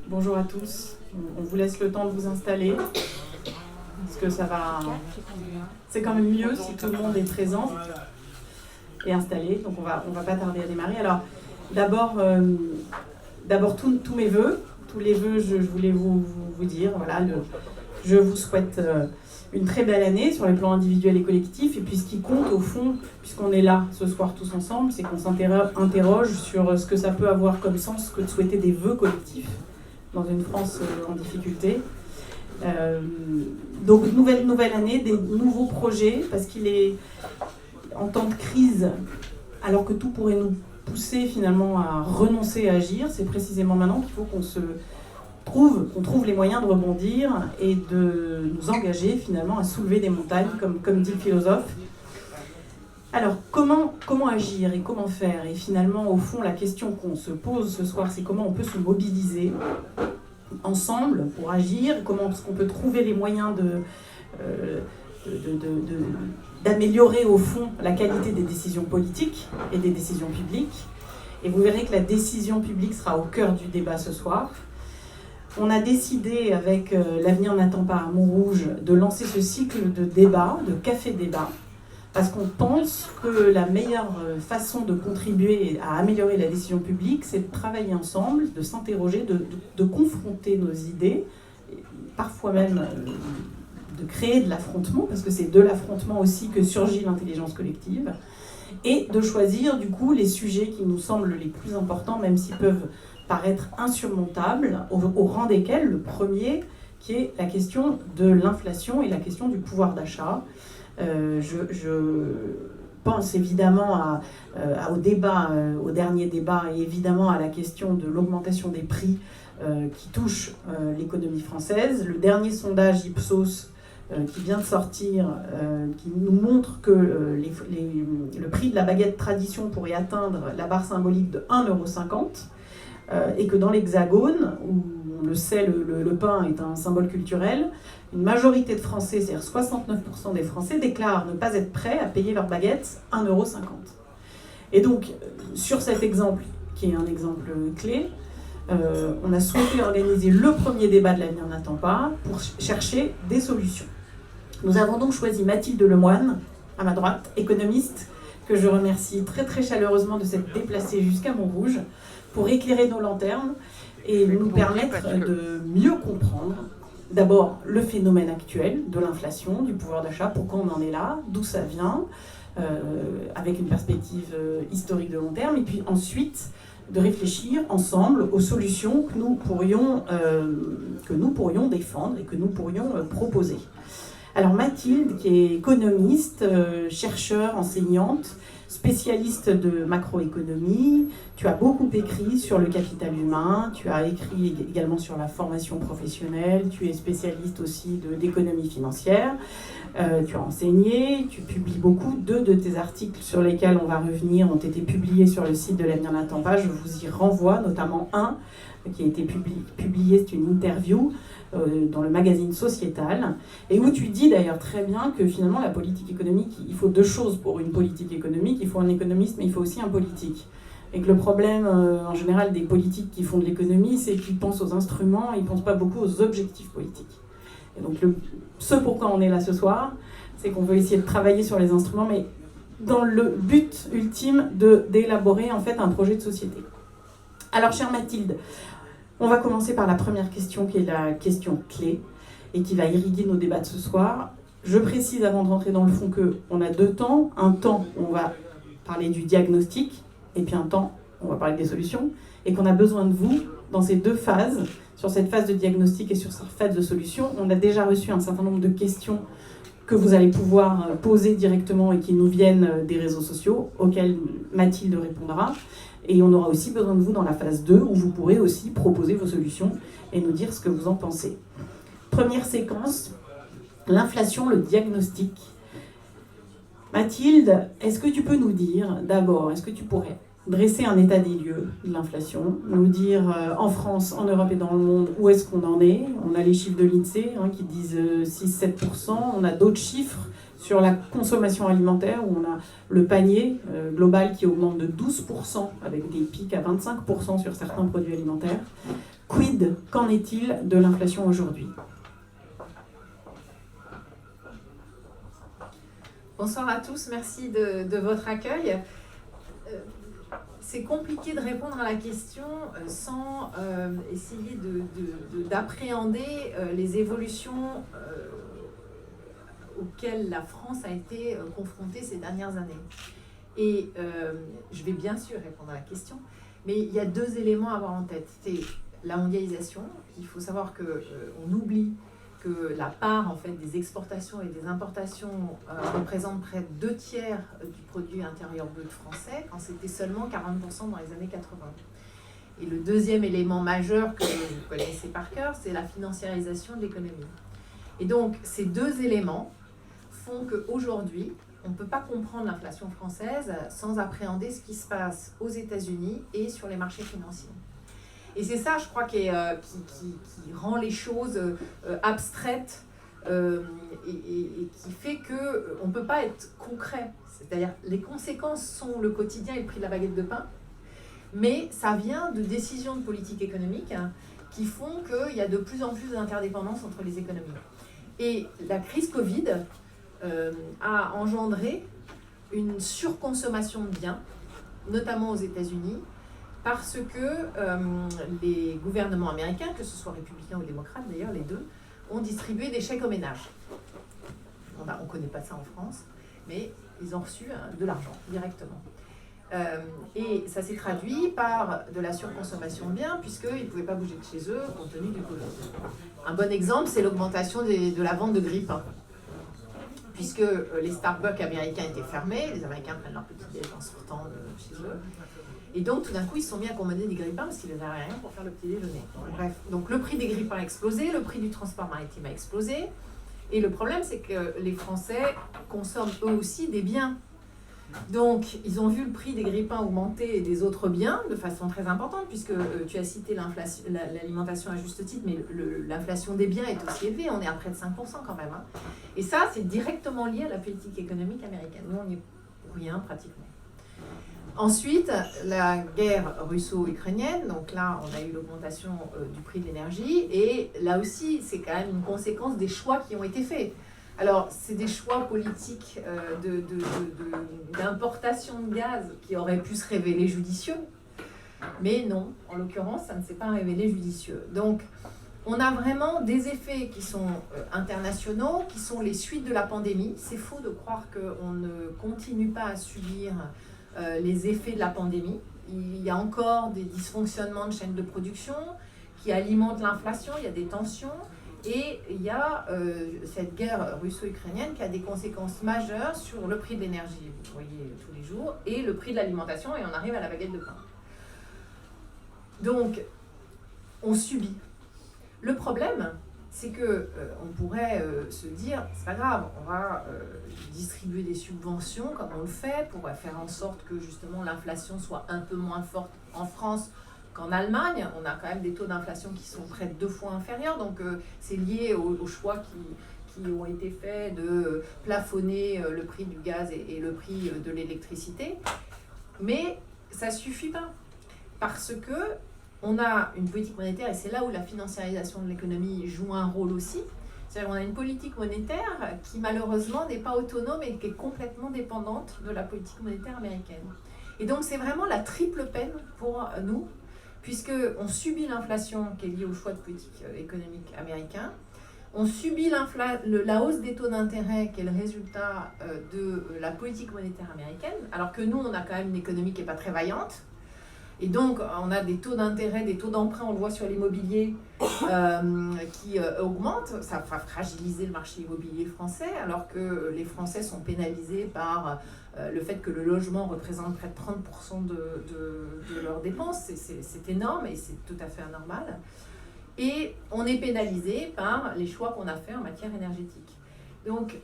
Bonjour à tous. On vous laisse le temps de vous installer. Parce que ça va... C'est quand même mieux si tout le monde est présent et installé. Donc on va pas tarder à démarrer. Alors, d'abord tous mes vœux. Tous les vœux, je voulais vous dire. Voilà, je vous souhaite une très belle année sur les plans individuels et collectifs. Et puis ce qui compte au fond, puisqu'on est là ce soir tous ensemble, c'est qu'on s'interroge sur ce que ça peut avoir comme sens que de souhaiter des vœux collectifs dans une France en difficulté. Donc nouvelle année, des nouveaux projets, parce qu'il est en temps de crise, alors que tout pourrait nous pousser finalement à renoncer à agir, c'est précisément maintenant qu'il faut qu'on trouve les moyens de rebondir et de nous engager finalement à soulever des montagnes, comme dit le philosophe. Alors, comment agir et comment faire? Et finalement, au fond, la question qu'on se pose ce soir, c'est comment on peut se mobiliser ensemble pour agir, comment est-ce qu'on peut trouver les moyens d'améliorer au fond la qualité des décisions politiques et des décisions publiques. Et vous verrez que la décision publique sera au cœur du débat ce soir. On a décidé avec L'Avenir n'attend pas à Montrouge de lancer ce cycle de débat, de café-débat, parce qu'on pense que la meilleure façon de contribuer à améliorer la décision publique, c'est de travailler ensemble, de s'interroger, de confronter nos idées, parfois même de créer de l'affrontement, parce que c'est de l'affrontement aussi que surgit l'intelligence collective, et de choisir du coup les sujets qui nous semblent les plus importants, même s'ils peuvent paraître insurmontables, au rang desquels le premier, qui est la question de l'inflation et la question du pouvoir d'achat. Je pense évidemment au dernier débat et évidemment à la question de l'augmentation des prix qui touche l'économie française. Le dernier sondage Ipsos qui vient de sortir, qui nous montre que le prix de la baguette tradition pourrait atteindre la barre symbolique de 1,50 €, et que dans l'Hexagone, où on le sait, le pain est un symbole culturel, une majorité de Français, c'est-à-dire 69% des Français, déclarent ne pas être prêts à payer leur baguette 1,50 €. Et donc, sur cet exemple, qui est un exemple clé, on a souhaité organiser le premier débat de L'Avenir n'attend pas pour chercher des solutions. Nous avons donc choisi Mathilde Lemoine, à ma droite, économiste, que je remercie très très chaleureusement de s'être déplacée jusqu'à Montrouge pour éclairer nos lanternes et nous permettre de mieux comprendre d'abord le phénomène actuel de l'inflation, du pouvoir d'achat, pourquoi on en est là, d'où ça vient, avec une perspective historique de long terme, et puis ensuite de réfléchir ensemble aux solutions que nous pourrions défendre et que nous pourrions proposer. Alors Mathilde, qui est économiste, chercheure, enseignante, spécialiste de macroéconomie, tu as beaucoup écrit sur le capital humain, tu as écrit également sur la formation professionnelle, tu es spécialiste aussi d'économie financière, tu as enseigné, tu publies beaucoup. 2 de tes articles sur lesquels on va revenir ont été publiés sur le site de L'Avenir n'attend pas, je vous y renvoie, notamment un qui a été publié, c'est une interview dans le magazine Sociétal, et où tu dis d'ailleurs très bien que finalement la politique économique, il faut 2 choses pour une politique économique, il faut un économiste mais il faut aussi un politique. Et que le problème en général des politiques qui font de l'économie, c'est qu'ils pensent aux instruments, ils ne pensent pas beaucoup aux objectifs politiques. Et donc ce pourquoi on est là ce soir, c'est qu'on veut essayer de travailler sur les instruments, mais dans le but ultime d'élaborer en fait un projet de société. Alors chère Mathilde, on va commencer par la première question qui est la question clé et qui va irriguer nos débats de ce soir. Je précise avant de rentrer dans le fond qu'on a 2 temps. Un temps où on va parler du diagnostic et puis un temps où on va parler des solutions et qu'on a besoin de vous dans ces 2 phases, sur cette phase de diagnostic et sur cette phase de solution. On a déjà reçu un certain nombre de questions que vous allez pouvoir poser directement et qui nous viennent des réseaux sociaux, auxquels Mathilde répondra. Et on aura aussi besoin de vous dans la phase 2, où vous pourrez aussi proposer vos solutions et nous dire ce que vous en pensez. Première séquence, l'inflation, le diagnostic. Mathilde, est-ce que tu peux nous dire, d'abord, est-ce que tu pourrais dresser un état des lieux de l'inflation, nous dire en France, en Europe et dans le monde où est-ce qu'on en est? On a les chiffres de l'INSEE qui disent 6-7%, on a d'autres chiffres sur la consommation alimentaire où on a le panier global qui augmente de 12% avec des pics à 25% sur certains produits alimentaires. Quid, qu'en est-il de l'inflation aujourd'hui ? Bonsoir à tous, merci de votre accueil. C'est compliqué de répondre à la question sans essayer d'appréhender les évolutions auxquelles la France a été confrontée ces dernières années. Et je vais bien sûr répondre à la question, mais il y a deux éléments à avoir en tête. C'est la mondialisation. Il faut savoir qu'on oublie que la part en fait, des exportations et des importations représente près de 2/3 du produit intérieur brut français, quand c'était seulement 40% dans les années 80. Et le deuxième élément majeur que vous connaissez par cœur, c'est la financiarisation de l'économie. Et donc, ces deux éléments font qu'aujourd'hui, on ne peut pas comprendre l'inflation française sans appréhender ce qui se passe aux États-Unis et sur les marchés financiers. Et c'est ça, je crois, qui rend les choses abstraites et qui fait qu'on ne peut pas être concret. C'est-à-dire, les conséquences sont le quotidien et le prix de la baguette de pain, mais ça vient de décisions de politique économique qui font qu'il y a de plus en plus d'interdépendance entre les économies. Et la crise Covid a engendré une surconsommation de biens, notamment aux États-Unis, parce que les gouvernements américains, que ce soit républicains ou démocrates d'ailleurs, les deux, ont distribué des chèques aux ménages. On ne connaît pas ça en France, mais ils ont reçu de l'argent directement. Et ça s'est traduit par de la surconsommation de biens, puisqu'ils ne pouvaient pas bouger de chez eux compte tenu du Covid. Un bon exemple, c'est l'augmentation de la vente de grille-pain. Puisque les Starbucks américains étaient fermés, les Américains prennent leur petit déj en sortant de chez eux. Et donc, tout d'un coup, ils se sont mis à commander des grille-pains parce qu'ils n'avaient rien pour faire le petit déjeuner. Bref, donc le prix des grille-pains a explosé, le prix du transport maritime a explosé. Et le problème, c'est que les Français consomment eux aussi des biens. Donc, ils ont vu le prix des grille-pains augmenter et des autres biens de façon très importante, puisque tu as cité l'alimentation à juste titre, mais l'inflation des biens est aussi élevée, on est à près de 5% quand même. Et ça, c'est directement lié à la politique économique américaine. Nous, on n'y est pour rien pratiquement. Ensuite, la guerre russo-ukrainienne, donc là, on a eu l'augmentation du prix de l'énergie, et là aussi, c'est quand même une conséquence des choix qui ont été faits. Alors, c'est des choix politiques d'importation de gaz qui auraient pu se révéler judicieux, mais non, en l'occurrence, ça ne s'est pas révélé judicieux. Donc, on a vraiment des effets qui sont internationaux, qui sont les suites de la pandémie. C'est faux de croire qu'on ne continue pas à subir les effets de la pandémie. Il y a encore des dysfonctionnements de chaînes de production qui alimentent l'inflation, il y a des tensions. Et il y a cette guerre russo-ukrainienne qui a des conséquences majeures sur le prix de l'énergie, vous voyez, tous les jours, et le prix de l'alimentation, et on arrive à la baguette de pain. Donc, on subit. Le problème, c'est qu'on pourrait se dire, c'est pas grave, on va distribuer des subventions comme on le fait pour faire en sorte que justement l'inflation soit un peu moins forte en France qu'en Allemagne. On a quand même des taux d'inflation qui sont près de 2 fois inférieurs, donc c'est lié aux choix qui ont été faits de plafonner le prix du gaz et le prix de l'électricité. Mais ça ne suffit pas, parce que on a une politique monétaire, et c'est là où la financiarisation de l'économie joue un rôle aussi. C'est-à-dire qu'on a une politique monétaire qui malheureusement n'est pas autonome et qui est complètement dépendante de la politique monétaire américaine. Et donc c'est vraiment la triple peine pour nous, puisqu'on subit l'inflation qui est liée au choix de politique économique américain, on subit la hausse des taux d'intérêt qui est le résultat de la politique monétaire américaine, alors que nous, on a quand même une économie qui n'est pas très vaillante. Et donc, on a des taux d'intérêt, des taux d'emprunt, on le voit sur l'immobilier, qui augmentent. Ça va fragiliser le marché immobilier français, alors que les Français sont pénalisés par le fait que le logement représente près de 30% de leurs dépenses. C'est énorme et c'est tout à fait anormal. Et on est pénalisé par les choix qu'on a faits en matière énergétique. Donc,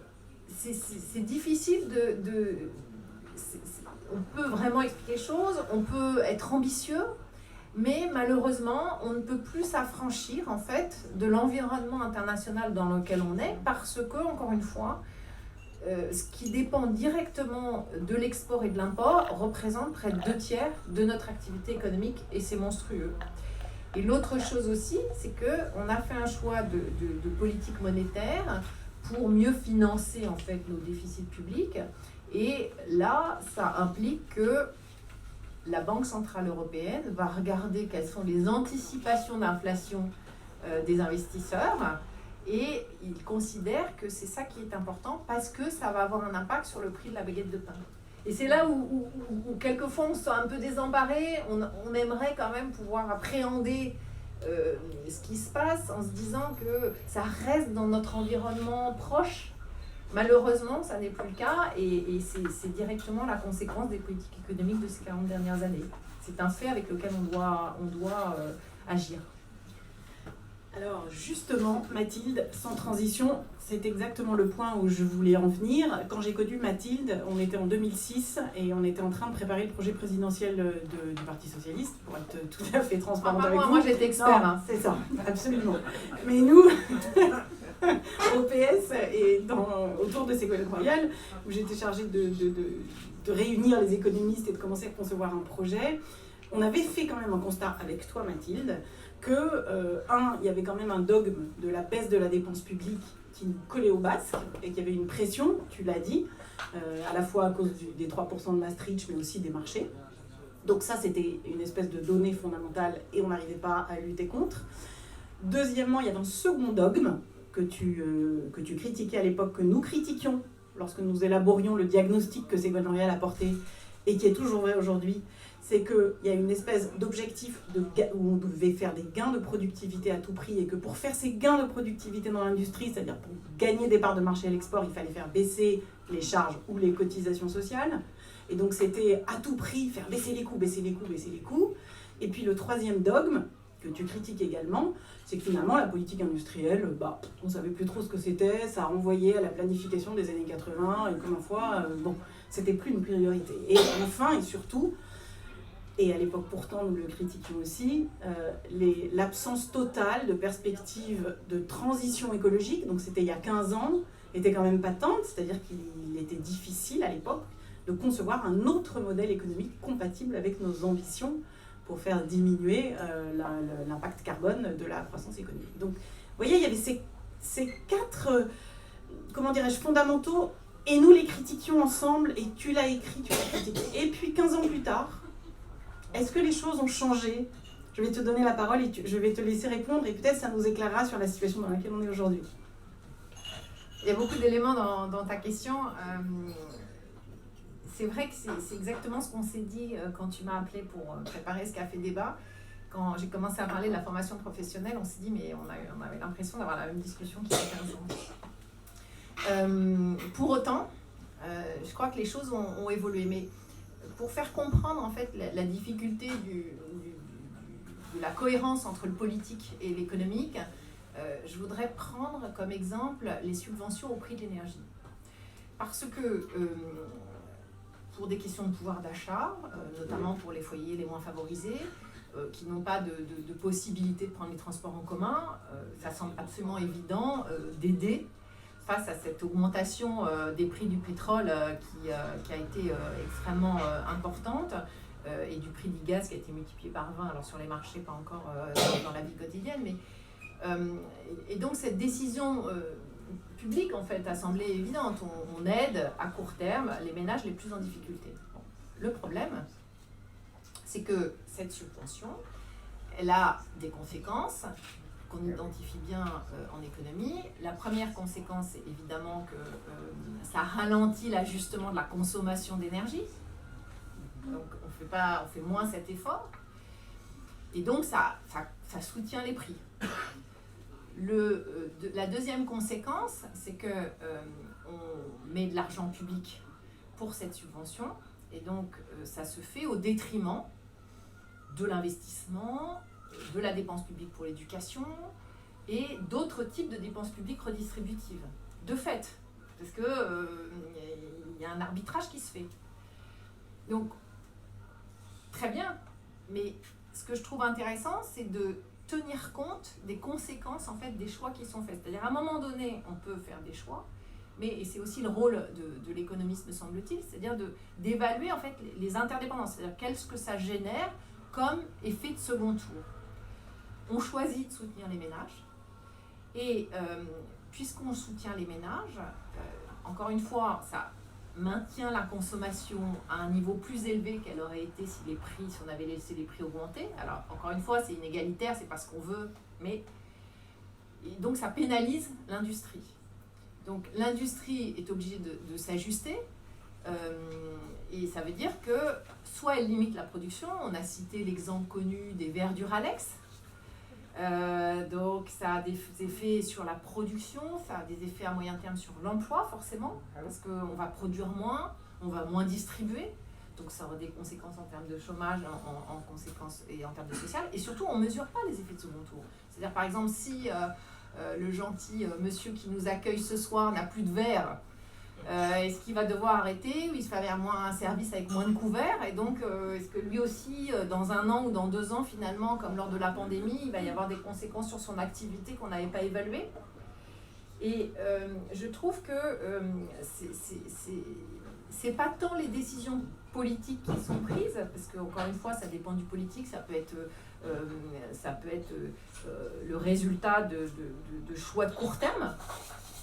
c'est difficile on peut vraiment expliquer les choses, on peut être ambitieux, mais malheureusement, on ne peut plus s'affranchir en fait de l'environnement international dans lequel on est, parce que, encore une fois, ce qui dépend directement de l'export et de l'import représente près de 2/3 de notre activité économique, et c'est monstrueux. Et l'autre chose aussi, c'est qu'on a fait un choix de politique monétaire pour mieux financer en fait nos déficits publics. Et là, ça implique que la Banque Centrale Européenne va regarder quelles sont les anticipations d'inflation des investisseurs, et ils considèrent que c'est ça qui est important parce que ça va avoir un impact sur le prix de la baguette de pain. Et c'est là où quelquefois on se sent un peu désemparé, on aimerait quand même pouvoir appréhender ce qui se passe en se disant que ça reste dans notre environnement proche. Malheureusement, ça n'est plus le cas, et c'est directement la conséquence des politiques économiques de ces 40 dernières années. C'est un fait avec lequel on doit agir. Alors justement, Mathilde, sans transition, c'est exactement le point où je voulais en venir. Quand j'ai connu Mathilde, on était en 2006 et on était en train de préparer le projet présidentiel du Parti Socialiste, pour être tout à fait transparente avec vous. Moi j'étais expert. Non, c'est ça, absolument. Mais nous, au PS et autour de Ségolène Royal, où j'étais chargée de réunir les économistes et de commencer à concevoir un projet, on avait fait quand même un constat avec toi, Mathilde, que, il y avait quand même un dogme de la baisse de la dépense publique qui nous collait au basque et qu'il y avait une pression, tu l'as dit, à la fois à cause des 3% de Maastricht, mais aussi des marchés. Donc ça, c'était une espèce de donnée fondamentale et on n'arrivait pas à lutter contre. Deuxièmement, il y avait un second dogme que tu critiquais à l'époque, que nous critiquions lorsque nous élaborions le diagnostic que Ségolène Royal a porté et qui est toujours vrai aujourd'hui. C'est qu'il y a une espèce d'objectif où on devait faire des gains de productivité à tout prix et que pour faire ces gains de productivité dans l'industrie, c'est-à-dire pour gagner des parts de marché à l'export, il fallait faire baisser les charges ou les cotisations sociales. Et donc c'était à tout prix faire baisser les coûts, baisser les coûts, baisser les coûts. Et puis le troisième dogme, que tu critiques également, c'est que finalement la politique industrielle, on ne savait plus trop ce que c'était, ça renvoyait à la planification des années 80 et que ma foi, c'était plus une priorité. Et enfin et surtout, et à l'époque pourtant nous le critiquions aussi, l'absence totale de perspective de transition écologique, donc c'était il y a 15 ans, était quand même patente, c'est-à-dire qu'il était difficile à l'époque de concevoir un autre modèle économique compatible avec nos ambitions pour faire diminuer l'impact carbone de la croissance économique. Donc, vous voyez, il y avait ces quatre, fondamentaux, et nous les critiquions ensemble, et tu l'as écrit, tu l'as critiqué. Et puis, 15 ans plus tard, est-ce que les choses ont changé ? Je vais te donner la parole et je vais te laisser répondre, et peut-être ça nous éclairera sur la situation dans laquelle on est aujourd'hui. Il y a beaucoup d'éléments dans ta question. C'est vrai que c'est exactement ce qu'on s'est dit quand tu m'as appelé pour préparer ce café débat. Quand j'ai commencé à parler de la formation professionnelle, on s'est dit, mais on avait l'impression d'avoir la même discussion qu'il y a 15 ans. Pour autant, je crois que les choses ont évolué. Mais pour faire comprendre en fait la difficulté de la cohérence entre le politique et l'économique, je voudrais prendre comme exemple les subventions au prix de l'énergie. Parce que pour des questions de pouvoir d'achat, notamment pour les foyers les moins favorisés, qui n'ont pas de possibilité de prendre les transports en commun, ça semble absolument évident d'aider face à cette augmentation des prix du pétrole qui a été extrêmement importante, et du prix du gaz qui a été multiplié par 20, alors sur les marchés, pas encore dans la vie quotidienne, mais et donc cette décision publique en fait a semblé évidente. On aide à court terme les ménages les plus en difficulté. Bon. Le problème, c'est que cette subvention, elle a des conséquences qu'on identifie bien en économie. La première conséquence, c'est évidemment que ça ralentit l'ajustement de la consommation d'énergie. Donc on fait moins cet effort. Et donc ça soutient les prix. La deuxième conséquence, c'est que on met de l'argent public pour cette subvention, et donc ça se fait au détriment de l'investissement, de la dépense publique pour l'éducation et d'autres types de dépenses publiques redistributives. De fait, parce que y a un arbitrage qui se fait. Donc, très bien, mais ce que je trouve intéressant, c'est de tenir compte des conséquences en fait des choix qui sont faits. C'est-à-dire à un moment donné, on peut faire des choix, mais c'est aussi le rôle de l'économiste, me semble-t-il, c'est-à-dire d'évaluer en fait les interdépendances, c'est-à-dire qu'est-ce que ça génère comme effet de second tour. on choisit de soutenir les ménages. Et puisqu'on soutient les ménages, encore une fois, ça maintient la consommation à un niveau plus élevé qu'elle aurait été si on avait laissé les prix augmenter. Alors, encore une fois, c'est inégalitaire, c'est pas ce qu'on veut, mais... Et donc, ça pénalise l'industrie. Donc, l'industrie est obligée de s'ajuster, et ça veut dire que soit elle limite la production, on a cité l'exemple connu des verres Duralex, donc ça a des effets sur la production, ça a des effets à moyen terme sur l'emploi forcément, parce qu'on va produire moins, on va moins distribuer, donc ça aura des conséquences en termes de chômage, en conséquences et en termes de social, et surtout on ne mesure pas les effets de second tour. C'est-à-dire par exemple si le gentil monsieur qui nous accueille ce soir n'a plus de verre, est-ce qu'il va devoir arrêter ou il se fait faire un service avec moins de couverts, et donc est-ce que lui aussi dans 1 an ou dans 2 ans finalement comme lors de la pandémie il va y avoir des conséquences sur son activité qu'on n'avait pas évaluées. Et je trouve que c'est pas tant les décisions politiques qui sont prises, parce que encore une fois ça dépend du politique, ça peut être le résultat de choix de court terme,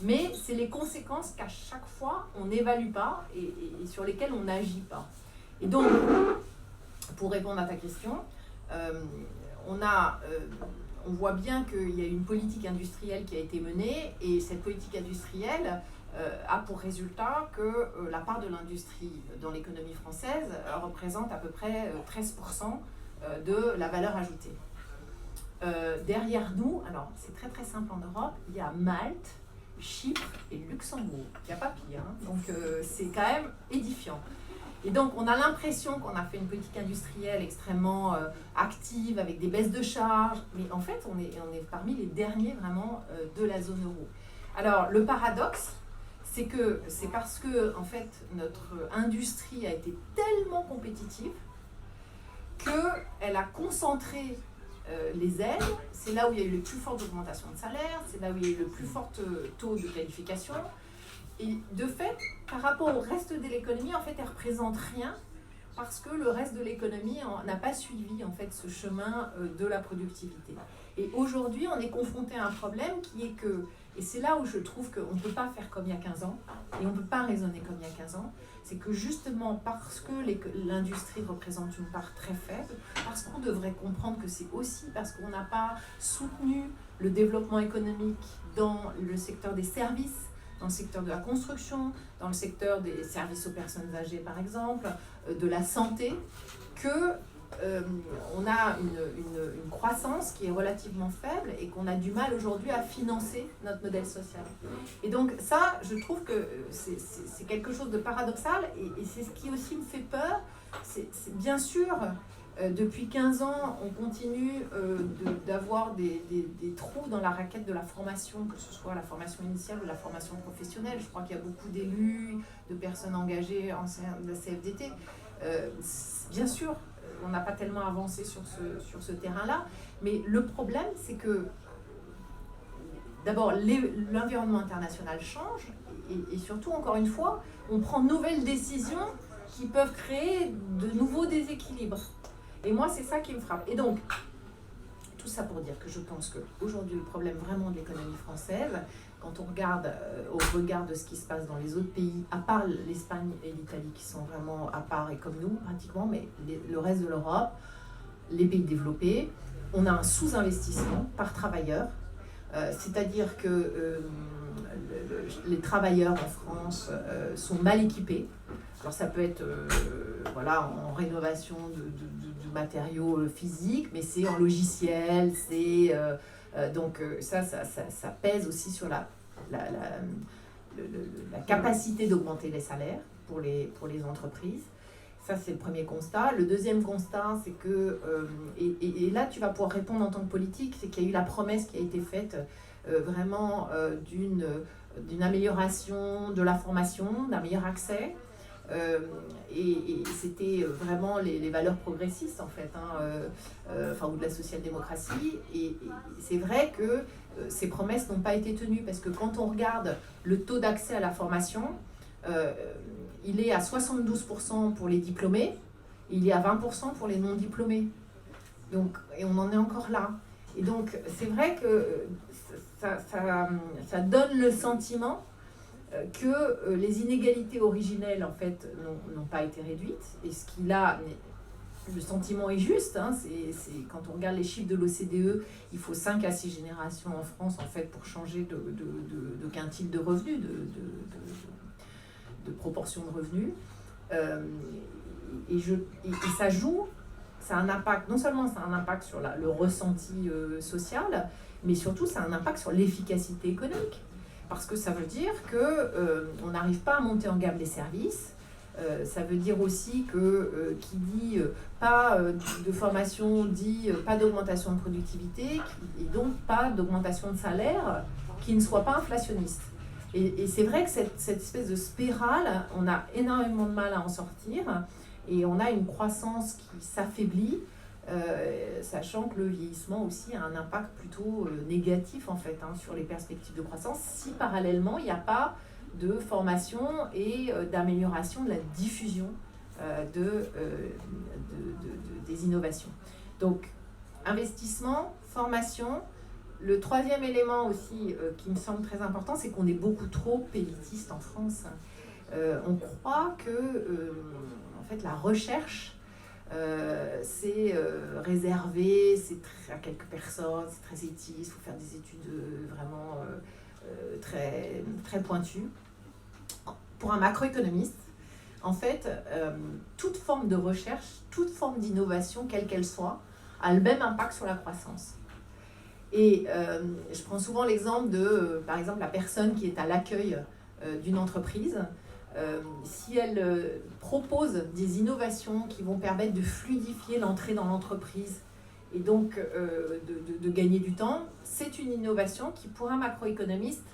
mais c'est les conséquences qu'à chaque fois on n'évalue pas et sur lesquelles on n'agit pas. Et donc, pour répondre à ta question, on voit bien qu'il y a une politique industrielle qui a été menée, et cette politique industrielle a pour résultat que la part de l'industrie dans l'économie française représente à peu près 13% de la valeur ajoutée. Derrière nous, alors c'est très très simple en Europe, il y a Malte, Chypre et Luxembourg. Il n'y a pas pire, hein. Donc c'est quand même édifiant. Et donc on a l'impression qu'on a fait une politique industrielle extrêmement active, avec des baisses de charges, mais en fait on est parmi les derniers vraiment de la zone euro. Alors le paradoxe, c'est que c'est parce que en fait notre industrie a été tellement compétitive qu'elle a concentré les aides, c'est là où il y a eu le plus forte augmentation de salaire, c'est là où il y a eu le plus fort taux de qualification. Et de fait, par rapport au reste de l'économie, en fait, elle ne représente rien, parce que le reste de l'économie n'a pas suivi en fait, ce chemin de la productivité. Et aujourd'hui, on est confronté à un problème qui est que, et c'est là où je trouve qu'on ne peut pas faire comme il y a 15 ans, et on ne peut pas raisonner comme il y a 15 ans, c'est que justement parce que l'industrie représente une part très faible, parce qu'on devrait comprendre que c'est aussi parce qu'on n'a pas soutenu le développement économique dans le secteur des services, dans le secteur de la construction, dans le secteur des services aux personnes âgées par exemple, de la santé, que on a une croissance qui est relativement faible et qu'on a du mal aujourd'hui à financer notre modèle social. Et donc ça, je trouve que c'est quelque chose de paradoxal, et c'est ce qui aussi me fait peur. C'est bien sûr, depuis 15 ans, on continue d'avoir des trous dans la raquette de la formation, que ce soit la formation initiale ou la formation professionnelle. Je crois qu'il y a beaucoup d'élus, de personnes engagées en de la CFDT. Bien sûr, on n'a pas tellement avancé sur ce terrain-là, mais le problème, c'est que d'abord, l'environnement international change, et surtout, encore une fois, on prend de nouvelles décisions qui peuvent créer de nouveaux déséquilibres. Et moi, c'est ça qui me frappe. Et donc, tout ça pour dire que je pense qu'aujourd'hui, le problème vraiment de l'économie française, quand on regarde au regard de ce qui se passe dans les autres pays, à part l'Espagne et l'Italie qui sont vraiment à part et comme nous pratiquement, mais le reste de l'Europe, les pays développés, on a un sous-investissement par travailleur, c'est-à-dire que les travailleurs en France sont mal équipés. Alors ça peut être en rénovation de matériaux physiques, mais c'est en logiciel, c'est... donc ça pèse aussi sur la capacité d'augmenter les salaires pour les entreprises. Ça, c'est le premier constat. Le deuxième constat, c'est que, et là tu vas pouvoir répondre en tant que politique, c'est qu'il y a eu la promesse qui a été faite vraiment d'une amélioration de la formation, d'un meilleur accès. Et c'était vraiment les valeurs progressistes en fait, ou de la social-démocratie, et c'est vrai que ces promesses n'ont pas été tenues, parce que quand on regarde le taux d'accès à la formation, il est à 72% pour les diplômés, il est à 20% pour les non-diplômés, donc, et on en est encore là. Et donc, c'est vrai que ça donne le sentiment que les inégalités originelles, en fait, n'ont pas été réduites. Et ce qu'il a, le sentiment est juste, hein, quand on regarde les chiffres de l'OCDE, il faut 5 à 6 générations en France, en fait, pour changer de quintile de revenus, de proportion de revenus. Et ça joue, ça a un impact, non seulement ça a un impact sur le ressenti social, mais surtout ça a un impact sur l'efficacité économique. Parce que ça veut dire qu'on n'arrive pas à monter en gamme des services. Ça veut dire aussi que qui dit pas de formation dit pas d'augmentation de productivité et donc pas d'augmentation de salaire qui ne soit pas inflationniste. Et c'est vrai que cette espèce de spirale, on a énormément de mal à en sortir et on a une croissance qui s'affaiblit, sachant que le vieillissement aussi a un impact plutôt négatif en fait sur les perspectives de croissance si parallèlement il n'y a pas de formation et d'amélioration de la diffusion des innovations. Donc, investissement, formation. Le troisième élément aussi qui me semble très important, c'est qu'on est beaucoup trop élitiste en France. On croit que en fait, la recherche, c'est réservé, c'est à quelques personnes, c'est très élitiste, il faut faire des études vraiment très, très pointues. Pour un macroéconomiste, en fait, toute forme de recherche, toute forme d'innovation, quelle qu'elle soit, a le même impact sur la croissance. Et je prends souvent l'exemple de, par exemple, la personne qui est à l'accueil d'une entreprise. Si elle propose des innovations qui vont permettre de fluidifier l'entrée dans l'entreprise et donc de gagner du temps, c'est une innovation qui, pour un macroéconomiste,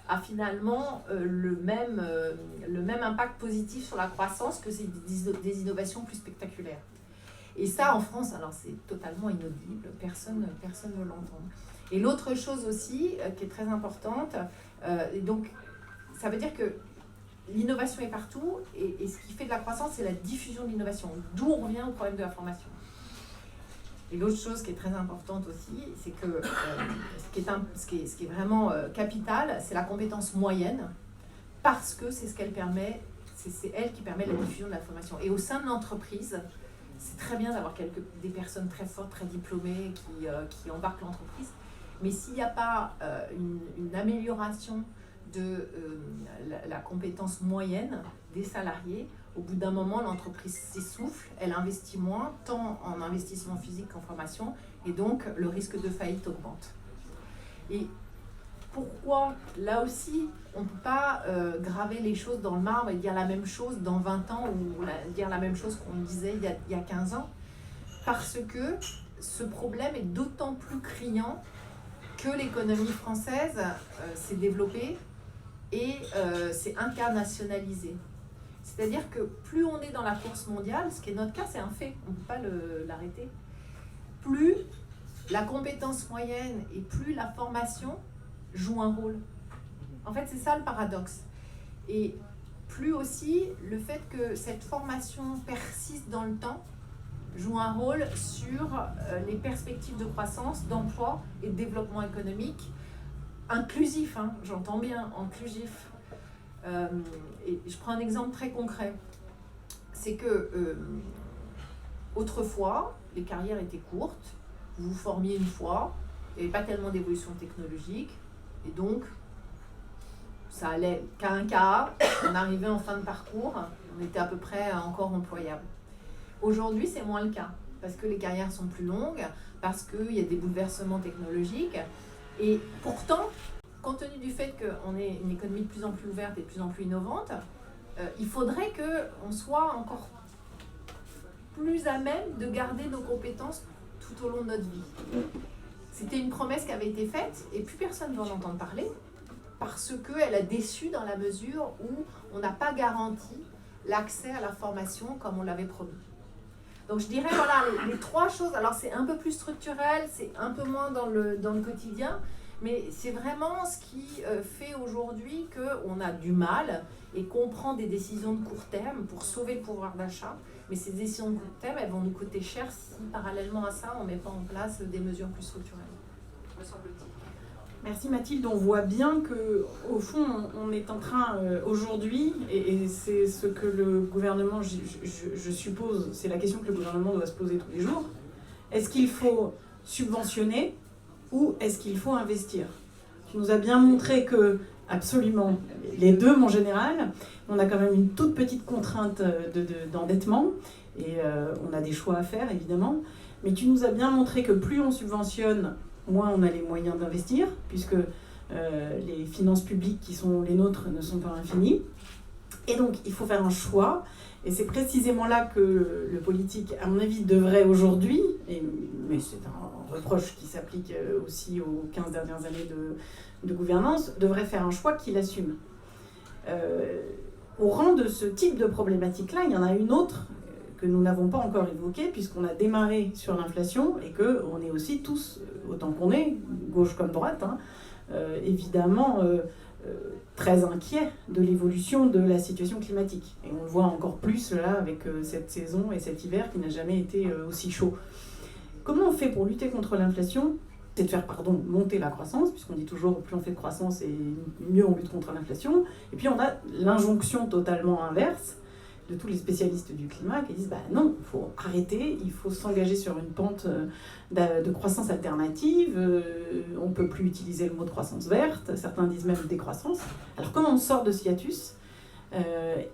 a finalement le même impact positif sur la croissance que des innovations plus spectaculaires. Et ça, en France, alors c'est totalement inaudible, personne ne l'entend. Et l'autre chose aussi qui est très importante, et donc ça veut dire que l'innovation est partout, et ce qui fait de la croissance, c'est la diffusion de l'innovation, d'où on revient au problème de la formation. Et l'autre chose qui est très importante aussi, c'est que ce qui est vraiment capital, c'est la compétence moyenne, parce que c'est ce qu'elle permet, c'est elle qui permet la diffusion de la formation. Et au sein de l'entreprise, c'est très bien d'avoir des personnes très fortes, très diplômées, qui embarquent l'entreprise, mais s'il n'y a pas une amélioration de la compétence moyenne des salariés, au bout d'un moment, l'entreprise s'essouffle, elle investit moins, tant en investissement physique qu'en formation, et donc le risque de faillite augmente. Et pourquoi, là aussi, on ne peut pas graver les choses dans le marbre et dire la même chose dans 20 ans ou dire la même chose qu'on disait il y a 15 ans? Parce que ce problème est d'autant plus criant que l'économie française s'est développée et s'est internationalisée. C'est-à-dire que plus on est dans la course mondiale, ce qui est notre cas, c'est un fait, on ne peut pas l'arrêter, plus la compétence moyenne et plus la formation joue un rôle. En fait, c'est ça le paradoxe. Et plus aussi le fait que cette formation persiste dans le temps joue un rôle sur les perspectives de croissance, d'emploi et de développement économique inclusif, j'entends bien, inclusif. Et je prends un exemple très concret. C'est que autrefois, les carrières étaient courtes, vous vous formiez une fois, il n'y avait pas tellement d'évolution technologique, et donc ça allait qu'à un cas, on arrivait en fin de parcours, on était à peu près encore employable. Aujourd'hui, c'est moins le cas, parce que les carrières sont plus longues, parce qu'il y a des bouleversements technologiques, et pourtant, compte tenu du fait qu'on ait une économie de plus en plus ouverte et de plus en plus innovante, il faudrait qu'on soit encore plus à même de garder nos compétences tout au long de notre vie. C'était une promesse qui avait été faite et plus personne ne veut en entendre parler parce qu'elle a déçu dans la mesure où on n'a pas garanti l'accès à la formation comme on l'avait promis. Donc je dirais, voilà, les trois choses, alors c'est un peu plus structurel, c'est un peu moins dans le quotidien, Mais c'est vraiment ce qui fait aujourd'hui qu'on a du mal et qu'on prend des décisions de court terme pour sauver le pouvoir d'achat. Mais ces décisions de court terme, elles vont nous coûter cher si parallèlement à ça, on ne met pas en place des mesures plus structurelles, me semble-t-il. Merci Mathilde, on voit bien qu'au fond, on est en train aujourd'hui, et c'est ce que le gouvernement, je suppose, c'est la question que le gouvernement doit se poser tous les jours. Est-ce qu'il faut subventionner ou est-ce qu'il faut investir? Tu nous as bien montré que, absolument, les deux, mon général, on a quand même une toute petite contrainte d'endettement, et on a des choix à faire, évidemment, mais tu nous as bien montré que plus on subventionne, moins on a les moyens d'investir, puisque les finances publiques qui sont les nôtres ne sont pas infinies. Et donc, il faut faire un choix. Et c'est précisément là que le politique, à mon avis, devrait aujourd'hui, mais c'est un reproche qui s'applique aussi aux 15 dernières années de gouvernance, devrait faire un choix qu'il assume. Au rang de ce type de problématique-là, il y en a une autre que nous n'avons pas encore évoquée, puisqu'on a démarré sur l'inflation et qu'on est aussi tous, autant qu'on est, gauche comme droite, évidemment très inquiets de l'évolution de la situation climatique. Et on le voit encore plus là avec cette saison et cet hiver qui n'a jamais été aussi chaud. Comment on fait pour lutter contre l'inflation? C'est de faire monter la croissance, puisqu'on dit toujours plus on fait de croissance et mieux on lutte contre l'inflation. Et puis on a l'injonction totalement inverse de tous les spécialistes du climat qui disent non, il faut arrêter, il faut s'engager sur une pente de croissance alternative, on ne peut plus utiliser le mot de croissance verte, certains disent même décroissance. Alors comment on sort de ce hiatus?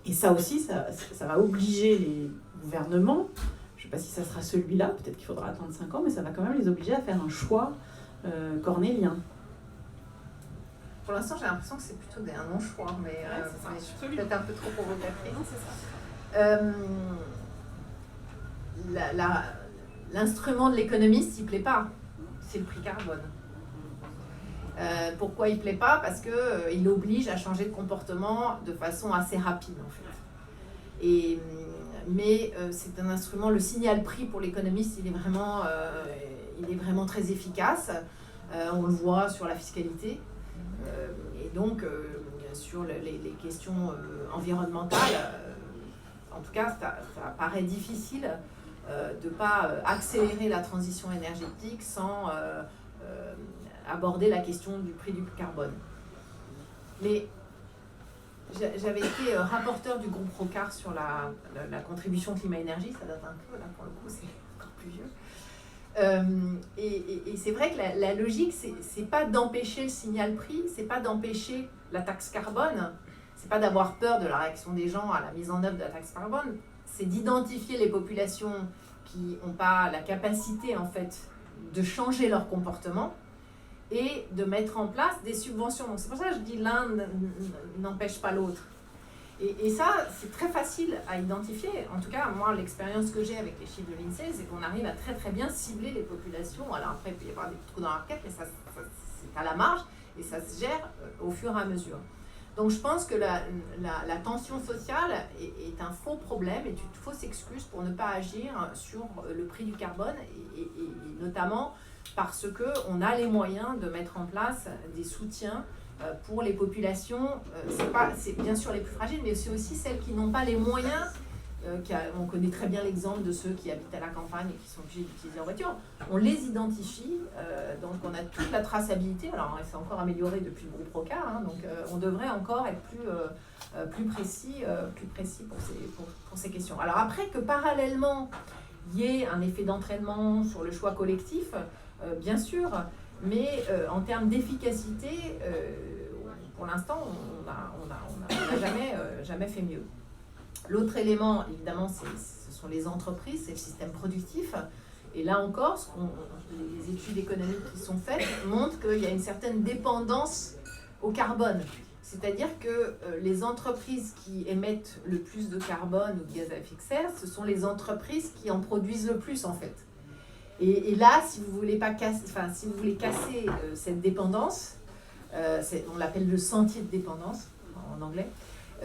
Et ça aussi, ça va obliger les gouvernements, je ne sais pas si ça sera celui-là, peut-être qu'il faudra attendre 5 ans, mais ça va quand même les obliger à faire un choix cornélien. Pour l'instant, j'ai l'impression que c'est plutôt un non-choix, mais je suis peut-être un peu trop provocatrice. Non, c'est ça. L'instrument de l'économiste, il ne plaît pas. C'est le prix carbone. Pourquoi il ne plaît pas? Parce qu'il oblige à changer de comportement de façon assez rapide, en fait. Mais c'est un instrument, le signal prix pour l'économiste, il est vraiment très efficace. On le voit sur la fiscalité. Et donc, sur les questions environnementales, en tout cas, ça paraît difficile de ne pas accélérer la transition énergétique sans aborder la question du prix du carbone. Mais j'avais été rapporteur du groupe Rocard sur la contribution climat-énergie, ça date un peu, là pour le coup, c'est encore plus vieux. Et c'est vrai que la logique, c'est pas d'empêcher le signal prix, c'est pas d'empêcher la taxe carbone, c'est pas d'avoir peur de la réaction des gens à la mise en œuvre de la taxe carbone, c'est d'identifier les populations qui n'ont pas la capacité en fait de changer leur comportement et de mettre en place des subventions. Donc c'est pour ça que je dis l'un n'empêche pas l'autre. Et ça, c'est très facile à identifier. En tout cas, moi, l'expérience que j'ai avec les chiffres de l'INSEE, c'est qu'on arrive à très très bien cibler les populations. Alors après, il peut y avoir des trous dans la raquette, mais ça c'est à la marge et ça se gère au fur et à mesure. Donc je pense que la tension sociale est un faux problème et une fausse excuse pour ne pas agir sur le prix du carbone et notamment parce qu'on a les moyens de mettre en place des soutiens pour les populations, c'est bien sûr les plus fragiles, mais c'est aussi celles qui n'ont pas les moyens. On connaît très bien l'exemple de ceux qui habitent à la campagne et qui sont obligés d'utiliser leur voiture. On les identifie, donc on a toute la traçabilité. Alors c'est encore amélioré depuis le groupe Rocard, donc on devrait encore être plus précis pour ces questions. Alors après que parallèlement il y ait un effet d'entraînement sur le choix collectif, bien sûr, mais en termes d'efficacité, pour l'instant on n'a jamais fait mieux. L'autre élément, évidemment, ce sont les entreprises, c'est le système productif. Et là encore, les études économiques qui sont faites montrent qu'il y a une certaine dépendance au carbone. C'est-à-dire que les entreprises qui émettent le plus de carbone ou de gaz à effet de serre, ce sont les entreprises qui en produisent le plus, en fait. Et là, si vous voulez casser cette dépendance, on l'appelle le sentier de dépendance en anglais.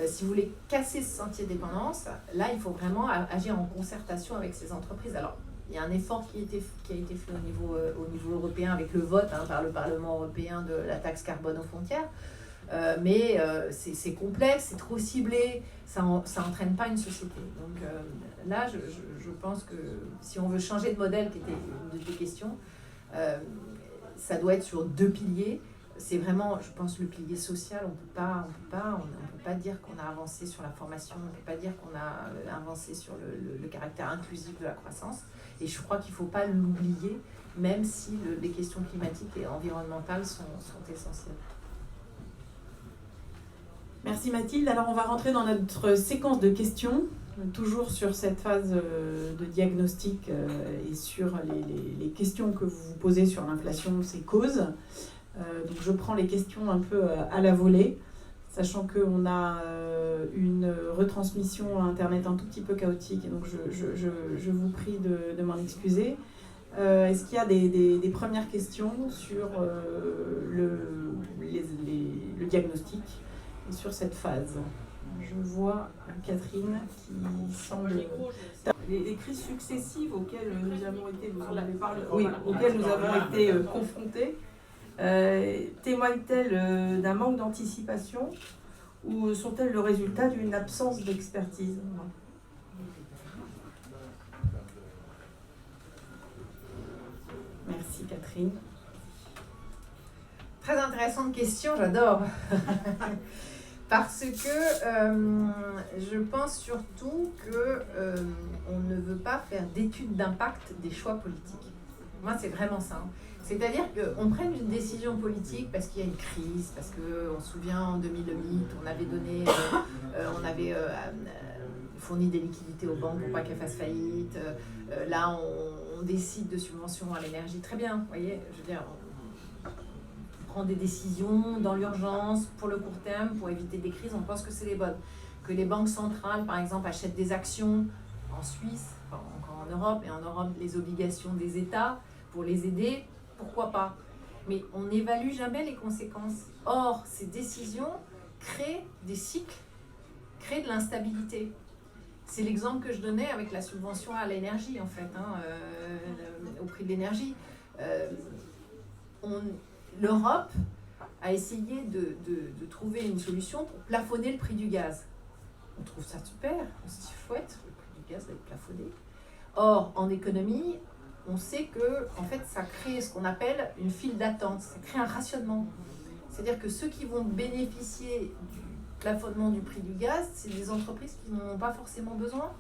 Si vous voulez casser ce sentier de dépendance, là, il faut vraiment agir en concertation avec ces entreprises. Alors, Il y a un effort qui a été fait au niveau européen avec le vote par le Parlement européen de la taxe carbone aux frontières. Mais c'est complexe, c'est trop ciblé, ça n'entraîne pas une société. Donc là, je pense que si on veut changer de modèle, qui était une de tes questions, ça doit être sur 2 piliers. C'est vraiment, je pense, le pilier social. On peut pas dire qu'on a avancé sur la formation, on ne peut pas dire qu'on a avancé sur le caractère inclusif de la croissance. Et je crois qu'il ne faut pas l'oublier, même si les questions climatiques et environnementales sont essentielles. Merci Mathilde. Alors on va rentrer dans notre séquence de questions, toujours sur cette phase de diagnostic et sur les questions que vous vous posez sur l'inflation, ses causes. Donc je prends les questions un peu à la volée, sachant qu'on a une retransmission Internet un tout petit peu chaotique, et donc je vous prie de m'en excuser. Est-ce qu'il y a des premières questions sur le diagnostic et sur cette phase? Je vois Catherine qui semble... Les crises successives auxquelles nous avons été, vous en avez parlé, oui, auxquelles nous avons été confrontés, témoignent-elles d'un manque d'anticipation ou sont-elles le résultat d'une absence d'expertise? Merci Catherine. Très intéressante question, j'adore. Parce que je pense surtout qu'on ne veut pas faire d'études d'impact des choix politiques. Moi, c'est vraiment ça. C'est-à-dire qu'on prenne une décision politique parce qu'il y a une crise, parce qu'on se souvient en 2008, on avait fourni des liquidités aux banques pour pas qu'elles fassent faillite. Là, on décide de subventions à l'énergie. Très bien, vous voyez, je veux dire, on prend des décisions dans l'urgence, pour le court terme, pour éviter des crises, on pense que c'est les bonnes. Que les banques centrales, par exemple, achètent des actions en Suisse, enfin, encore en Europe, et en Europe, les obligations des États pour les aider, pourquoi pas? Mais on n'évalue jamais les conséquences. Or, ces décisions créent des cycles, créent de l'instabilité. C'est l'exemple que je donnais avec la subvention à l'énergie, en fait, au prix de l'énergie. L'Europe a essayé de trouver une solution pour plafonner le prix du gaz. On trouve ça super, on se dit chouette, le prix du gaz va être plafonné. Or, en économie, on sait que en fait, ça crée ce qu'on appelle une file d'attente, ça crée un rationnement. C'est-à-dire que ceux qui vont bénéficier du plafonnement du prix du gaz, c'est des entreprises qui n'en ont pas forcément besoin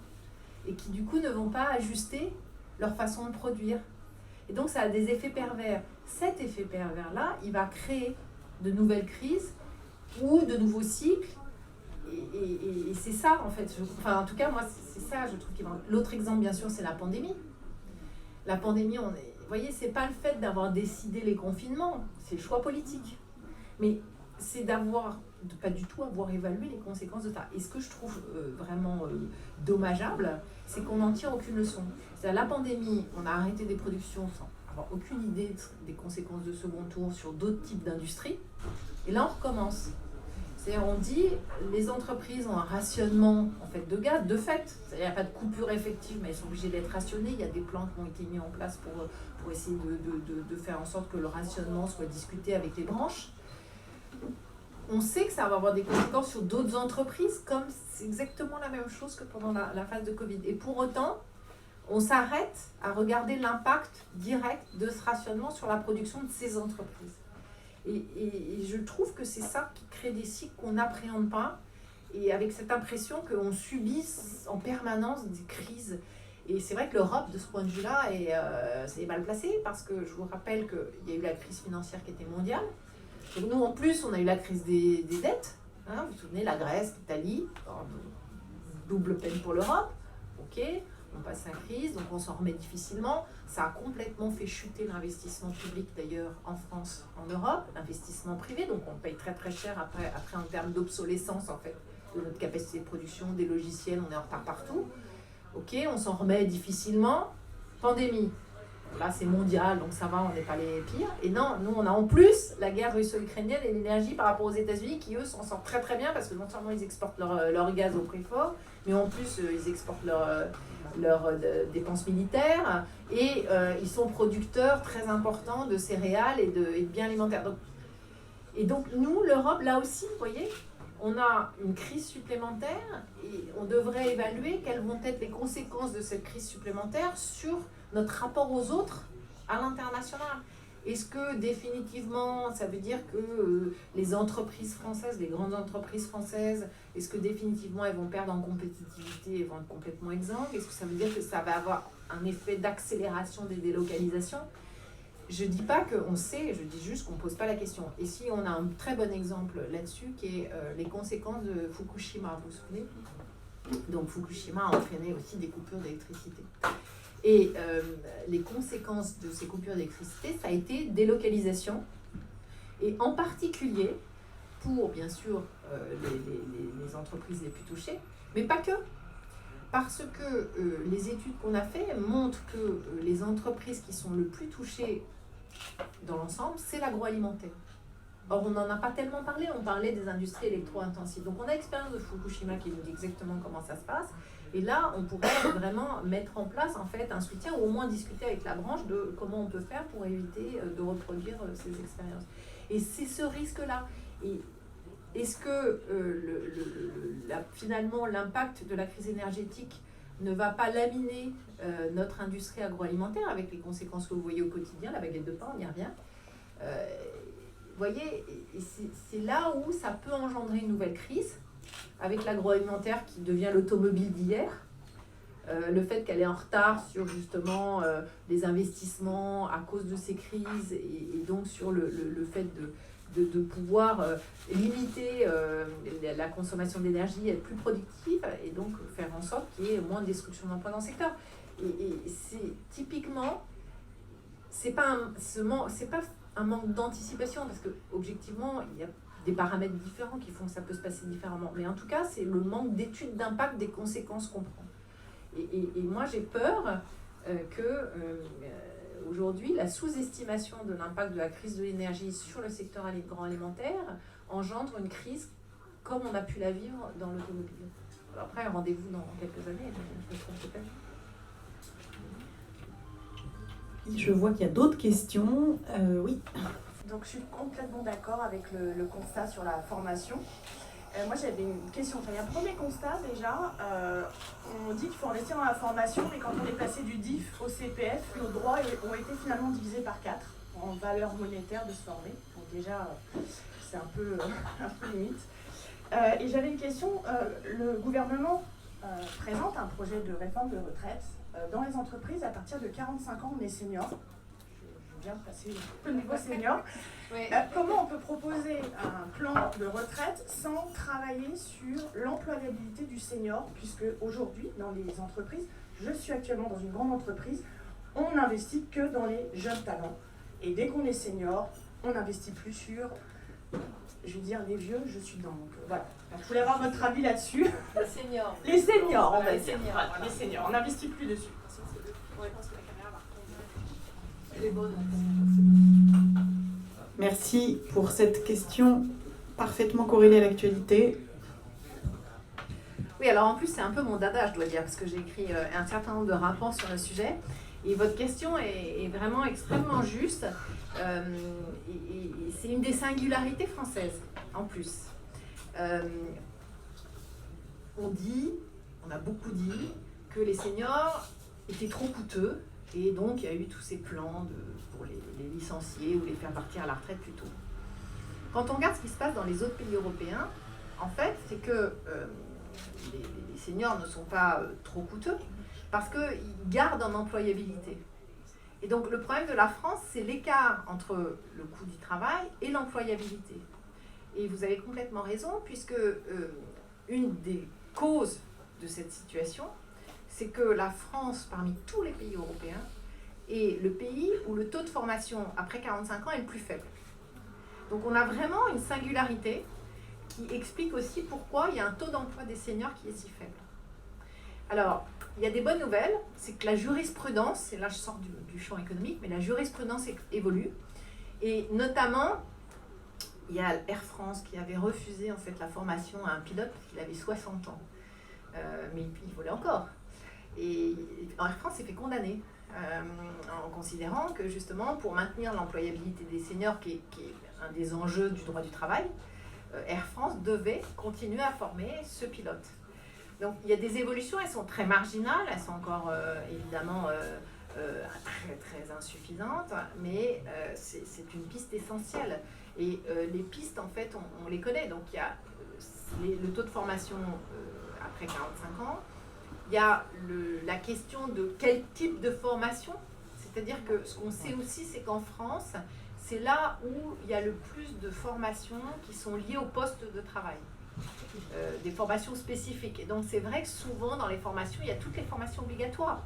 et qui du coup ne vont pas ajuster leur façon de produire. Et donc ça a des effets pervers. Cet effet pervers-là, il va créer de nouvelles crises ou de nouveaux cycles. Et c'est ça, en fait. En tout cas, moi, c'est ça, je trouve. L'autre exemple, bien sûr, c'est la pandémie. La pandémie, vous voyez, c'est pas le fait d'avoir décidé les confinements, c'est le choix politique. Mais c'est de pas du tout avoir évalué les conséquences de ça. Et ce que je trouve vraiment dommageable, c'est qu'on n'en tire aucune leçon. C'est-à-dire, la pandémie, on a arrêté des productions sans avoir aucune idée des conséquences de second tour sur d'autres types d'industries. Et là, on recommence. C'est-à-dire, on dit, les entreprises ont un rationnement en fait, de gaz, de fait. Il n'y a pas de coupure effective, mais elles sont obligées d'être rationnées. Il y a des plans qui ont été mis en place pour essayer de faire en sorte que le rationnement soit discuté avec les branches. On sait que ça va avoir des conséquences sur d'autres entreprises, comme c'est exactement la même chose que pendant la phase de Covid. Et pour autant, on s'arrête à regarder l'impact direct de ce rationnement sur la production de ces entreprises. Et je trouve que c'est ça qui crée des cycles qu'on n'appréhende pas, et avec cette impression qu'on subit en permanence des crises. Et c'est vrai que l'Europe, de ce point de vue-là, c'est mal placée, parce que je vous rappelle qu'il y a eu la crise financière qui était mondiale. Donc nous, en plus, on a eu la crise des dettes. Vous vous souvenez, la Grèce, l'Italie, double peine pour l'Europe. Ok, on passe la crise, donc on s'en remet difficilement. Ça a complètement fait chuter l'investissement public, d'ailleurs, en France, en Europe, l'investissement privé. Donc on paye très très cher après en termes d'obsolescence, en fait, de notre capacité de production, des logiciels, on est en retard partout. Ok, on s'en remet difficilement. Pandémie. Là, c'est mondial, donc ça va, on n'est pas les pires. Et non, nous, on a en plus la guerre russo-ukrainienne et l'énergie par rapport aux États-Unis qui, eux, s'en sortent très très bien parce que non seulement ils exportent leur gaz au prix fort, mais en plus, ils exportent leurs dépenses militaires et ils sont producteurs très importants de céréales et de biens alimentaires. Donc nous, l'Europe, là aussi, vous voyez, on a une crise supplémentaire et on devrait évaluer quelles vont être les conséquences de cette crise supplémentaire sur notre rapport aux autres à l'international. Est-ce que définitivement, ça veut dire que les entreprises françaises, les grandes entreprises françaises, est-ce que définitivement elles vont perdre en compétitivité et vont être complètement exsangues? Est-ce que ça veut dire que ça va avoir un effet d'accélération des délocalisations? Je ne dis pas qu'on sait, je dis juste qu'on ne pose pas la question. Et si on a un très bon exemple là-dessus, qui est les conséquences de Fukushima, vous vous souvenez? Donc Fukushima a entraîné aussi des coupures d'électricité. Et les conséquences de ces coupures d'électricité, ça a été délocalisation. Et en particulier, pour bien sûr les entreprises les plus touchées, mais pas que. Parce que les études qu'on a faites montrent que les entreprises qui sont le plus touchées dans l'ensemble, c'est l'agroalimentaire. Or, on n'en a pas tellement parlé, on parlait des industries électro-intensives. Donc, on a l'expérience de Fukushima qui nous dit exactement comment ça se passe. Et là, on pourrait vraiment mettre en place en fait, un soutien ou au moins discuter avec la branche de comment on peut faire pour éviter de reproduire ces expériences. Et c'est ce risque-là. Et est-ce que finalement l'impact de la crise énergétique ne va pas laminer notre industrie agroalimentaire avec les conséquences que vous voyez au quotidien, la baguette de pain, on y revient. Vous voyez, c'est là où ça peut engendrer une nouvelle crise, avec l'agroalimentaire qui devient l'automobile d'hier, le fait qu'elle est en retard sur justement les investissements à cause de ces crises et donc sur le fait de pouvoir limiter la consommation d'énergie, être plus productive et donc faire en sorte qu'il y ait moins de destruction d'emplois dans le secteur. Et c'est typiquement, c'est pas un manque d'anticipation parce que objectivement il y a des paramètres différents qui font que ça peut se passer différemment. Mais en tout cas, c'est le manque d'études d'impact des conséquences qu'on prend. Et moi, j'ai peur que aujourd'hui, la sous-estimation de l'impact de la crise de l'énergie sur le secteur agroalimentaire engendre une crise comme on a pu la vivre dans l'automobile. Après, rendez-vous dans quelques années, je me trompe peut-être. Je vois qu'il y a d'autres questions. Oui. Donc je suis complètement d'accord avec le constat sur la formation. Moi j'avais une question. Il y a un premier constat déjà. On dit qu'il faut investir dans la formation, mais quand on est passé du DIF au CPF, nos droits ont été finalement divisés par 4 en valeur monétaire de se former. Donc déjà c'est un peu limite. Et j'avais une question. Le gouvernement présente un projet de réforme de retraite dans les entreprises à partir de 45 ans, on est senior. Bien passer le niveau senior. Oui. Comment on peut proposer un plan de retraite sans travailler sur l'employabilité du senior, puisque aujourd'hui, dans les entreprises, je suis actuellement dans une grande entreprise, on n'investit que dans les jeunes talents. Et dès qu'on est senior, on n'investit plus sur, je veux dire, les vieux, je suis dedans. Donc voilà. Donc, je voulais avoir votre avis là-dessus. Les seniors. Les seniors, on va dire. Voilà, Les seniors, on n'investit plus dessus. Merci pour cette question parfaitement corrélée à l'actualité. Oui, alors en plus, c'est un peu mon dada, je dois dire, parce que j'ai écrit un certain nombre de rapports sur le sujet. Et votre question est vraiment extrêmement juste. Et c'est une des singularités françaises, en plus. On a beaucoup dit que les seniors étaient trop coûteux. Et donc, il y a eu tous ces plans pour les licencier ou les faire partir à la retraite plus tôt. Quand on regarde ce qui se passe dans les autres pays européens, en fait, c'est que les seniors ne sont pas trop coûteux parce qu'ils gardent en employabilité. Et donc, le problème de la France, c'est l'écart entre le coût du travail et l'employabilité. Et vous avez complètement raison, puisque une des causes de cette situation, c'est que la France, parmi tous les pays européens, est le pays où le taux de formation après 45 ans est le plus faible. Donc on a vraiment une singularité qui explique aussi pourquoi il y a un taux d'emploi des seniors qui est si faible. Alors, il y a des bonnes nouvelles, c'est que la jurisprudence, et là je sors du champ économique, mais la jurisprudence évolue. Et notamment, il y a Air France qui avait refusé en fait la formation à un pilote parce qu'il avait 60 ans. mais il volait encore. Et Air France s'est fait condamner en considérant que justement pour maintenir l'employabilité des seniors, qui est un des enjeux du droit du travail, Air France devait continuer à former ce pilote. Donc il y a des évolutions, elles sont très marginales, elles sont encore évidemment très très insuffisantes, mais c'est une piste essentielle. Et les pistes, en fait, on les connaît. Donc il y a le taux de formation après 45 ans. Il y a la question de quel type de formation. C'est-à-dire que ce qu'on sait aussi, c'est qu'en France, c'est là où il y a le plus de formations qui sont liées au poste de travail. Des formations spécifiques. Et donc c'est vrai que souvent dans les formations, il y a toutes les formations obligatoires.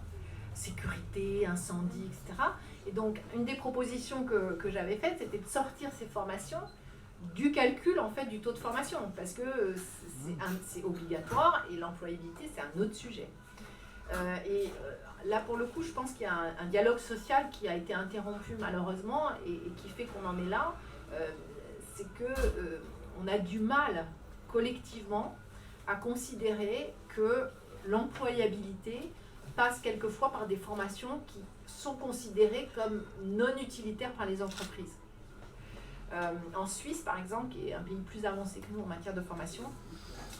Sécurité, incendie, etc. Et donc une des propositions que j'avais faites, c'était de sortir ces formations du calcul en fait du taux de formation, parce que c'est obligatoire et l'employabilité c'est un autre sujet. Là pour le coup je pense qu'il y a un dialogue social qui a été interrompu malheureusement et qui fait qu'on en est là, c'est que on a du mal collectivement à considérer que l'employabilité passe quelquefois par des formations qui sont considérées comme non utilitaires par les entreprises. En Suisse, par exemple, qui est un pays plus avancé que nous en matière de formation,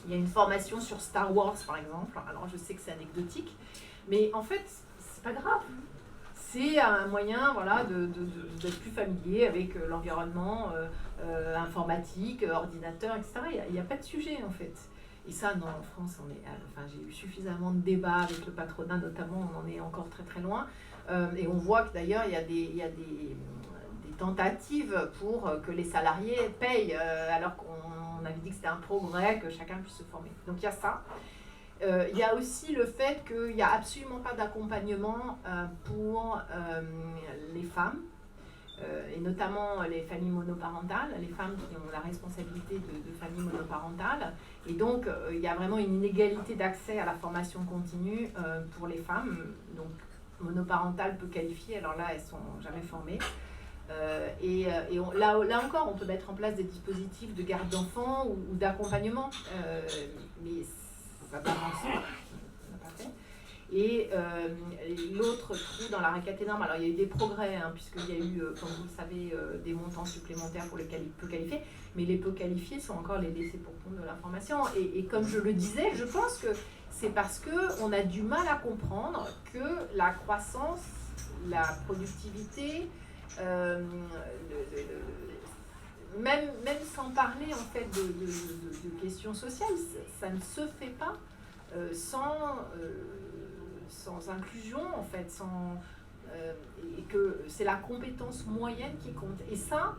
il y a une formation sur Star Wars, par exemple. Alors, je sais que c'est anecdotique, mais en fait, c'est pas grave. C'est un moyen, voilà, d'être plus familier avec l'environnement informatique, ordinateur, etc. Il n'y a pas de sujet, en fait. Et ça, non, en France, j'ai eu suffisamment de débats avec le patronat, notamment, on en est encore très très loin. Et on voit que d'ailleurs, il y a des tentatives pour que les salariés payent, alors qu'on avait dit que c'était un progrès, que chacun puisse se former. Donc il y a ça. Il y a aussi le fait qu'il n'y a absolument pas d'accompagnement pour les femmes, et notamment les familles monoparentales, les femmes qui ont la responsabilité de familles monoparentales. Et donc il y a vraiment une inégalité d'accès à la formation continue pour les femmes. Donc monoparentales peu qualifiées, alors là elles ne sont jamais formées. Là encore, on peut mettre en place des dispositifs de garde d'enfants ou d'accompagnement, mais ça va pas avancer, on n'a pas fait. Et l'autre trou dans la raquette énorme, alors il y a eu des progrès, puisqu'il y a eu, comme vous le savez, des montants supplémentaires pour les peu qualifiés, mais les peu qualifiés sont encore les laissés pour compte de la formation. Et comme je le disais, je pense que c'est parce qu'on a du mal à comprendre que la croissance, la productivité, même sans parler en fait de questions sociales, ça ne se fait pas sans inclusion en fait, et que c'est la compétence moyenne qui compte. Et ça,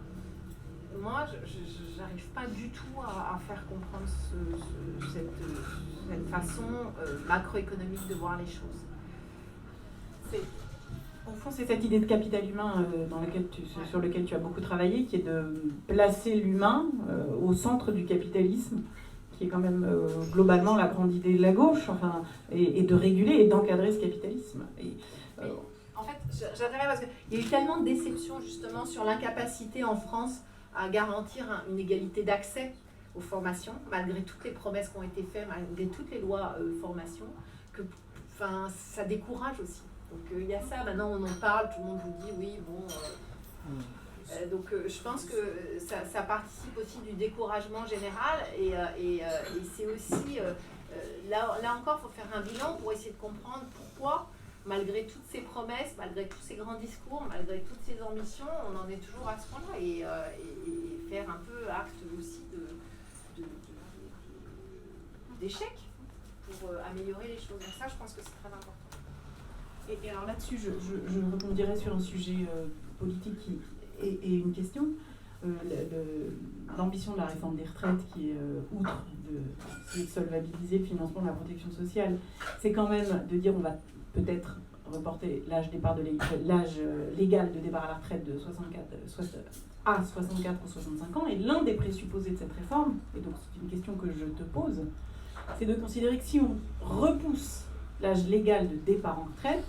moi, je n'arrive pas du tout à faire comprendre cette façon macroéconomique de voir les choses. Au fond, c'est cette idée de capital humain sur lequel tu as beaucoup travaillé, qui est de placer l'humain au centre du capitalisme, qui est quand même globalement la grande idée de la gauche, et de réguler et d'encadrer ce capitalisme. En fait, j'interviens parce qu'il y a eu tellement de déceptions justement sur l'incapacité en France à garantir une égalité d'accès aux formations, malgré toutes les promesses qui ont été faites, malgré toutes les lois formation, que ça décourage aussi. Donc il y a ça, maintenant on en parle, tout le monde vous dit oui, bon. Donc je pense que ça participe aussi du découragement général et c'est aussi, là encore, il faut faire un bilan pour essayer de comprendre pourquoi, malgré toutes ces promesses, malgré tous ces grands discours, malgré toutes ces ambitions, on en est toujours à ce point-là et faire un peu acte aussi d'échec pour améliorer les choses. Donc ça, je pense que c'est très important. Et alors là-dessus, je rebondirai sur un sujet politique et une question. L'ambition de la réforme des retraites, qui est, outre de solvabiliser le financement de la protection sociale, c'est quand même de dire on va peut-être reporter l'âge légal de départ à la retraite de 64 ou 65 ans. Et l'un des présupposés de cette réforme, et donc c'est une question que je te pose, c'est de considérer que si on repousse l'âge légal de départ en retraite,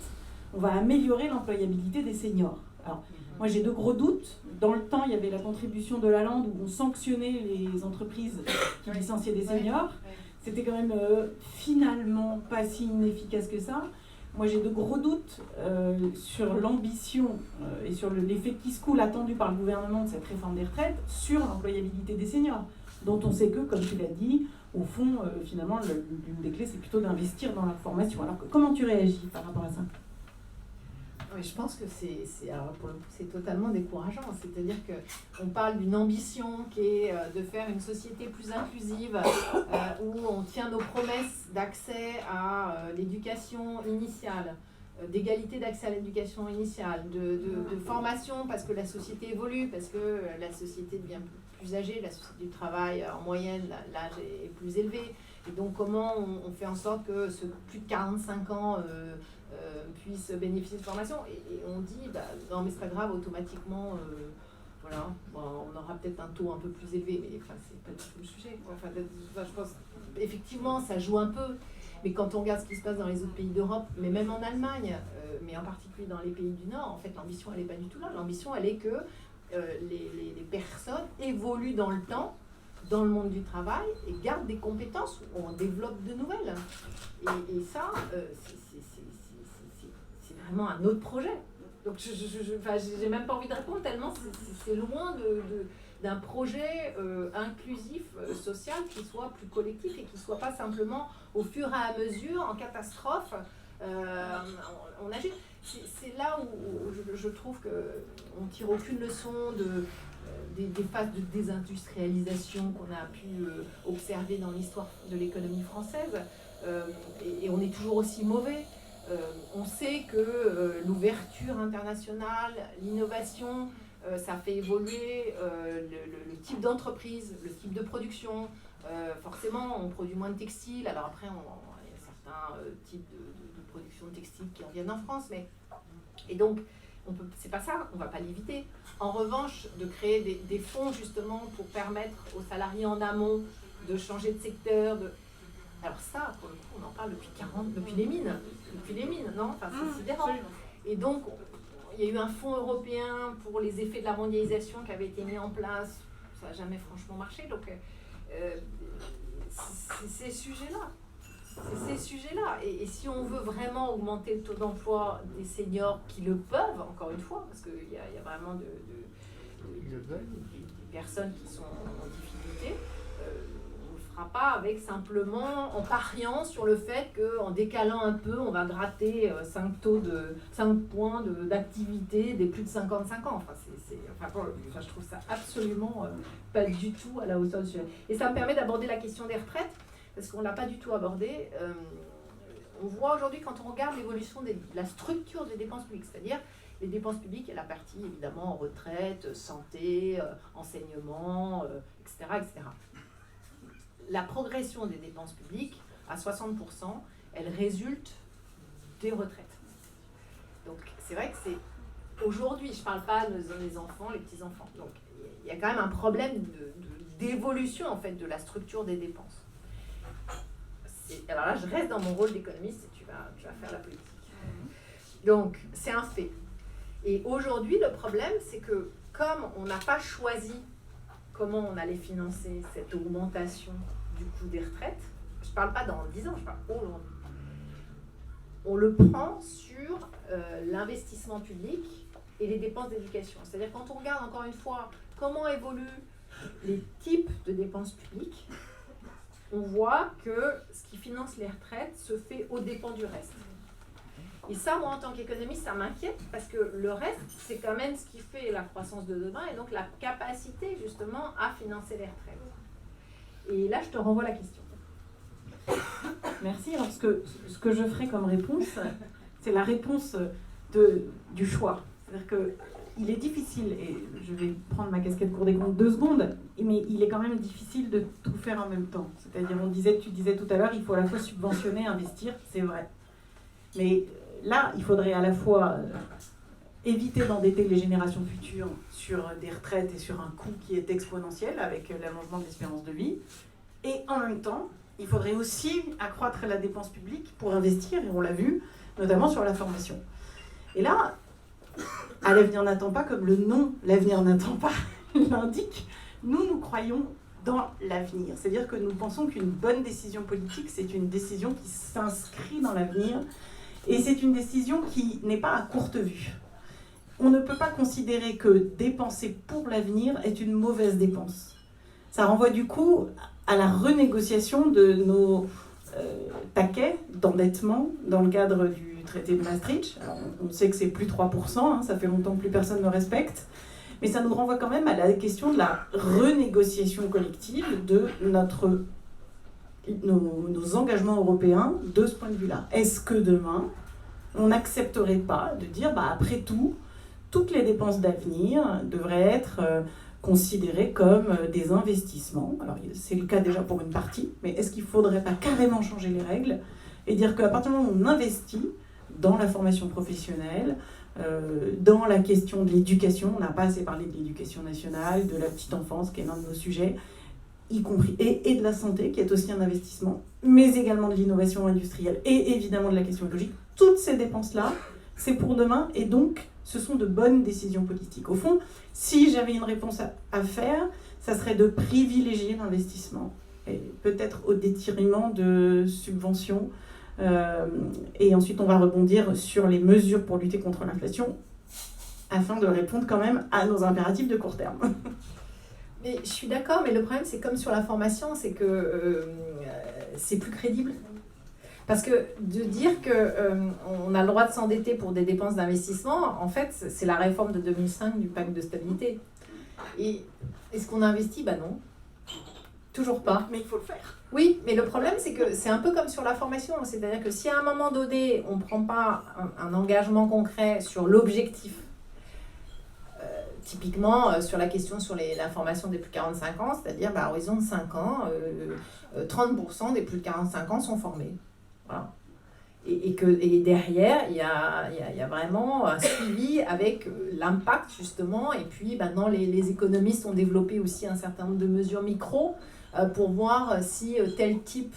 on va améliorer l'employabilité des seniors. Alors, moi j'ai de gros doutes. Dans le temps, il y avait la contribution de Lalande où on sanctionnait les entreprises qui licenciaient des seniors. c'était quand même finalement pas si inefficace que ça. Moi, j'ai de gros doutes sur l'ambition et sur l'effet kiskoul attendu par le gouvernement de cette réforme des retraites sur l'employabilité des seniors, dont on sait que, comme tu l'as dit, au fond, finalement, l'une des clés, c'est plutôt d'investir dans la formation. Alors, comment tu réagis par rapport à ça ? Oui, je pense que alors pour le coup, c'est totalement décourageant. C'est-à-dire qu'on parle d'une ambition qui est de faire une société plus inclusive, où on tient nos promesses d'accès à l'éducation initiale, d'égalité d'accès à l'éducation initiale, de formation parce que la société évolue, parce que la société devient plus âgée, la société du travail, en moyenne, l'âge est plus élevé. Et donc, comment on fait en sorte que ceux de plus de 45 ans puissent bénéficier de formation et on dit, non mais c'est pas grave, automatiquement, voilà, bon, on aura peut-être un taux un peu plus élevé, mais enfin, c'est pas du tout le sujet. Enfin, je pense, effectivement, ça joue un peu, mais quand on regarde ce qui se passe dans les autres pays d'Europe, mais même en Allemagne, mais en particulier dans les pays du Nord, en fait, l'ambition, elle n'est pas du tout là. L'ambition, elle est que les personnes évoluent dans le temps, dans le monde du travail, et gardent des compétences où on développe de nouvelles. Et ça, c'est vraiment un autre projet. Donc, j'ai même pas envie de répondre tellement c'est loin d'un projet inclusif, social, qui soit plus collectif et qui soit pas simplement au fur et à mesure, en catastrophe, on agit. C'est là où je trouve qu'on ne tire aucune leçon des phases de désindustrialisation qu'on a pu observer dans l'histoire de l'économie française. Et on est toujours aussi mauvais. On sait que l'ouverture internationale, l'innovation, ça fait évoluer le type d'entreprise, le type de production. Forcément, on produit moins de textiles. Alors après, il y a certains types de production de textiles qui reviennent en France. Et donc, c'est pas ça, on va pas l'éviter. En revanche, de créer des fonds justement pour permettre aux salariés en amont de changer de secteur. Alors ça, pour le coup, on en parle depuis les mines, non ? Enfin, c'est sidérant. Et donc, il y a eu un fonds européen pour les effets de la mondialisation qui avait été mis en place. Ça n'a jamais franchement marché. Donc, c'est ces sujets-là. C'est ces sujets-là. Et si on veut vraiment augmenter le taux d'emploi des seniors qui le peuvent, encore une fois, parce qu'il y a vraiment des personnes qui sont en difficulté, on ne le fera pas avec simplement en pariant sur le fait qu'en décalant un peu, on va gratter 5 points d'activité des plus de 55 ans. Je trouve ça absolument pas du tout à la hauteur du sujet. Et ça me permet d'aborder la question des retraites, parce qu'on ne l'a pas du tout abordé. On voit aujourd'hui, quand on regarde l'évolution de la structure des dépenses publiques, c'est-à-dire les dépenses publiques, il y a la partie évidemment retraite, santé, enseignement, etc., etc. La progression des dépenses publiques, à 60%, elle résulte des retraites. Donc c'est vrai que c'est aujourd'hui, je ne parle pas des enfants, les petits-enfants. Donc il y a quand même un problème d'évolution en fait de la structure des dépenses. Alors là, je reste dans mon rôle d'économiste et tu vas faire la politique. Donc, c'est un fait. Et aujourd'hui, le problème, c'est que comme on n'a pas choisi comment on allait financer cette augmentation du coût des retraites, je ne parle pas dans 10 ans, je parle aujourd'hui, on le prend sur l'investissement public et les dépenses d'éducation. C'est-à-dire quand on regarde encore une fois comment évoluent les types de dépenses publiques, on voit que ce qui finance les retraites se fait aux dépens du reste. Et ça, moi, en tant qu'économiste, ça m'inquiète parce que le reste, c'est quand même ce qui fait la croissance de demain et donc la capacité, justement, à financer les retraites. Et là, je te renvoie la question. Merci. Alors, ce que je ferai comme réponse, c'est la réponse du choix. C'est-à-dire que il est difficile, et je vais prendre ma casquette Cour des comptes 2 secondes, mais il est quand même difficile de tout faire en même temps. C'est-à-dire, tu disais tout à l'heure, il faut à la fois subventionner, investir, c'est vrai. Mais là, il faudrait à la fois éviter d'endetter les générations futures sur des retraites et sur un coût qui est exponentiel avec l'allongement de l'espérance de vie. Et en même temps, il faudrait aussi accroître la dépense publique pour investir, et on l'a vu, notamment sur la formation. Et là, à l'avenir n'attend pas, comme le nom l'avenir n'attend pas l'indique, nous croyons dans l'avenir. C'est-à-dire que nous pensons qu'une bonne décision politique, c'est une décision qui s'inscrit dans l'avenir et c'est une décision qui n'est pas à courte vue. On ne peut pas considérer que dépenser pour l'avenir est une mauvaise dépense. Ça renvoie du coup à la renégociation de nos taquets d'endettement dans le cadre du traité de Maastricht. Alors, on sait que c'est plus 3%, hein, ça fait longtemps que plus personne ne respecte, mais ça nous renvoie quand même à la question de la renégociation collective de nos engagements européens de ce point de vue-là. Est-ce que demain, on n'accepterait pas de dire, après tout, toutes les dépenses d'avenir devraient être considérées comme des investissements. Alors, c'est le cas déjà pour une partie, mais est-ce qu'il ne faudrait pas carrément changer les règles et dire qu'à partir du moment où on investit dans la formation professionnelle, dans la question de l'éducation, on n'a pas assez parlé de l'éducation nationale, de la petite enfance, qui est l'un de nos sujets, y compris, et de la santé, qui est aussi un investissement, mais également de l'innovation industrielle et évidemment de la question écologique. Toutes ces dépenses-là, c'est pour demain, et donc ce sont de bonnes décisions politiques. Au fond, si j'avais une réponse à faire, ça serait de privilégier l'investissement, et peut-être au détriment de subventions. Et ensuite, on va rebondir sur les mesures pour lutter contre l'inflation, afin de répondre quand même à nos impératifs de court terme. Mais je suis d'accord, mais le problème, c'est comme sur la formation, c'est que c'est plus crédible. Parce que de dire qu'on a le droit de s'endetter pour des dépenses d'investissement, en fait, c'est la réforme de 2005 du pacte de stabilité. Et est-ce qu'on investit ? Non. Toujours pas. Mais il faut le faire. Oui, mais le problème, c'est que c'est un peu comme sur la formation. C'est-à-dire que si à un moment donné, on ne prend pas un engagement concret sur l'objectif, typiquement sur la question sur la formation des plus de 45 ans, c'est-à-dire à horizon de 5 ans, 30% des plus de 45 ans sont formés. Voilà. Et derrière, il y a vraiment un suivi avec l'impact, justement. Et puis, maintenant, les économistes ont développé aussi un certain nombre de mesures micro pour voir si tel type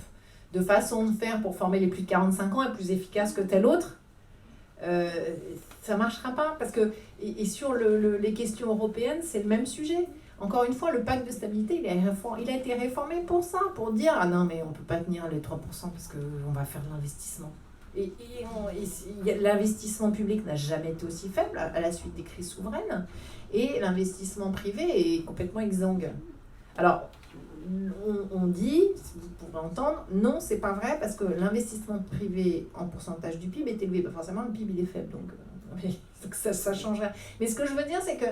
de façon de faire pour former les plus de 45 ans est plus efficace que tel autre. Ça ne marchera pas. Parce que, et sur les questions européennes, c'est le même sujet. Encore une fois, le pacte de stabilité, il a été réformé pour ça, pour dire « Ah non, mais on ne peut pas tenir les 3% parce qu'on va faire de l'investissement ». Et l'investissement public n'a jamais été aussi faible à la suite des crises souveraines, et l'investissement privé est complètement exsangue. Alors, on dit, si vous pouvez entendre, non, c'est pas vrai, parce que l'investissement privé en pourcentage du PIB est élevé. Forcément, le PIB il est faible, donc ça changerait. Mais ce que je veux dire, c'est que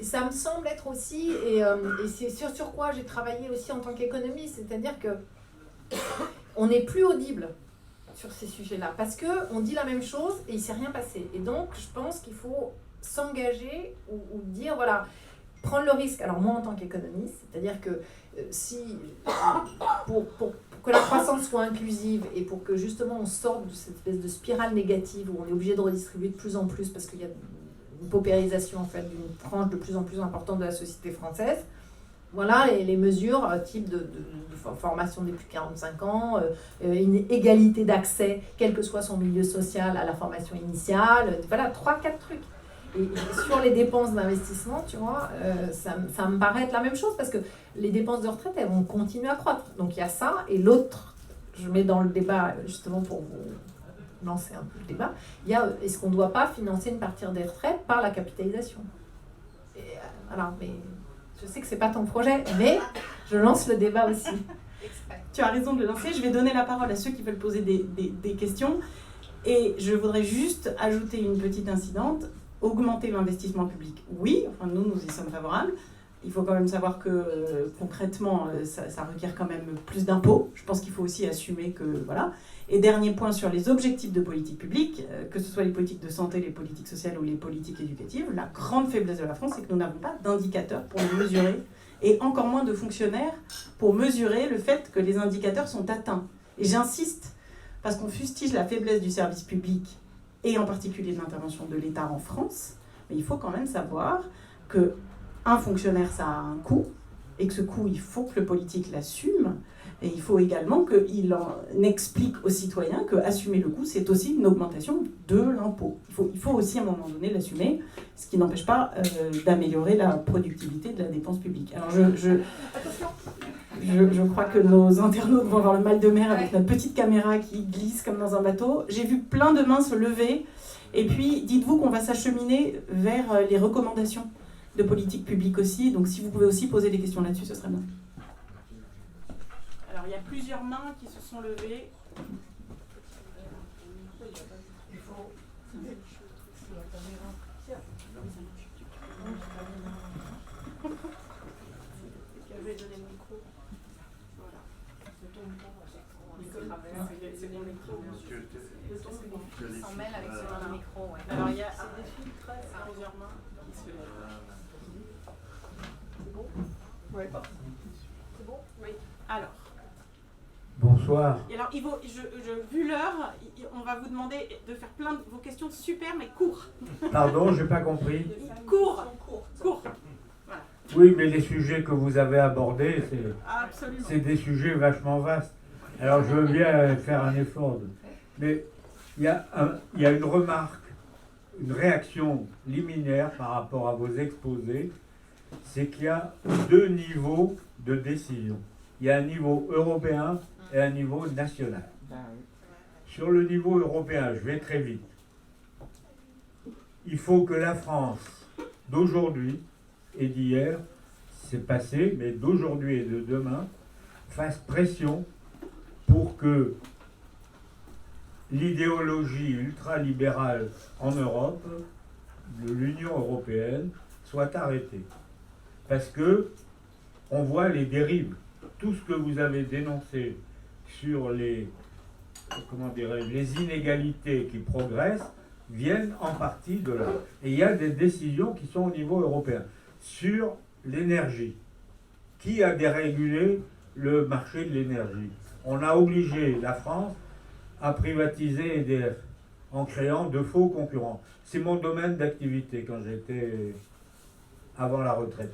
ça me semble être aussi, et c'est sur quoi j'ai travaillé aussi en tant qu'économiste, c'est-à-dire que on n'est plus audible sur ces sujets-là, parce qu'on dit la même chose et il ne s'est rien passé. Et donc, je pense qu'il faut s'engager ou dire, voilà, prendre le risque. Alors moi, en tant qu'économiste, c'est-à-dire que pour que la croissance soit inclusive et pour que justement on sorte de cette espèce de spirale négative où on est obligé de redistribuer de plus en plus parce qu'il y a une paupérisation en fait d'une tranche de plus en plus importante de la société française, voilà les mesures type de formation des plus de 45 ans, une égalité d'accès, quel que soit son milieu social, à la formation initiale, voilà 3-4 trucs. Et sur les dépenses d'investissement, tu vois, ça me paraît être la même chose parce que les dépenses de retraite, elles vont continuer à croître. Donc il y a ça, et l'autre, je mets dans le débat justement pour vous lancer un peu le débat, il y a est-ce qu'on ne doit pas financer une partie des retraites par la capitalisation ? Et, alors, mais je sais que ce n'est pas ton projet, mais je lance le débat aussi. Tu as raison de le lancer. Je vais donner la parole à ceux qui veulent poser des questions. Et je voudrais juste ajouter une petite incidente. Augmenter l'investissement public, oui, enfin nous y sommes favorables. Il faut quand même savoir que concrètement, ça requiert quand même plus d'impôts. Je pense qu'il faut aussi assumer que, voilà. Et dernier point sur les objectifs de politique publique, que ce soit les politiques de santé, les politiques sociales ou les politiques éducatives, la grande faiblesse de la France, c'est que nous n'avons pas d'indicateurs pour les mesurer, et encore moins de fonctionnaires pour mesurer le fait que les indicateurs sont atteints. Et j'insiste, parce qu'on fustige la faiblesse du service public, et en particulier de l'intervention de l'État en France, mais il faut quand même savoir qu'un fonctionnaire, ça a un coût, et que ce coût, il faut que le politique l'assume, et il faut également qu'il en explique aux citoyens qu'assumer le coût, c'est aussi une augmentation de l'impôt. Il faut aussi à un moment donné l'assumer, ce qui n'empêche pas d'améliorer la productivité de la dépense publique. Alors Attention. je crois que nos internautes vont avoir le mal de mer avec notre petite caméra qui glisse comme dans un bateau. J'ai vu plein de mains se lever. Et puis, dites-vous qu'on va s'acheminer vers les recommandations de politique publique aussi. Donc, si vous pouvez aussi poser des questions là-dessus, ce serait bien. Alors, il y a plusieurs mains qui se sont levées. Je vais donner le micro. Voilà. Il s'en mêle avec son micro. Ouais. Alors, il y a des filtres à plusieurs mains qui se lèvent. C'est bon ? Oui. C'est bon ? Oui. Alors. Bonsoir. Et alors, Ivo, vu l'heure, on va vous demander de faire plein de vos questions super, mais court. Pardon, j'ai pas compris. Court. Voilà. Oui, mais les sujets que vous avez abordés, Absolument. c'est des sujets vachement vastes. Alors je veux bien faire un effort. Mais il y a une remarque, une réaction liminaire par rapport à vos exposés, c'est qu'il y a deux niveaux de décision. Il y a un niveau européen et un niveau national. Sur le niveau européen, je vais très vite. Il faut que la France d'aujourd'hui et d'hier, c'est passé, mais d'aujourd'hui et de demain, fasse pression pour que l'idéologie ultralibérale en Europe, de l'Union européenne, soit arrêtée. Parce que on voit les dérives. Tout ce que vous avez dénoncé sur les inégalités qui progressent viennent en partie de là. Et il y a des décisions qui sont au niveau européen. Sur l'énergie, qui a dérégulé le marché de l'énergie? On a obligé la France à privatiser EDF en créant de faux concurrents. C'est mon domaine d'activité quand j'étais avant la retraite.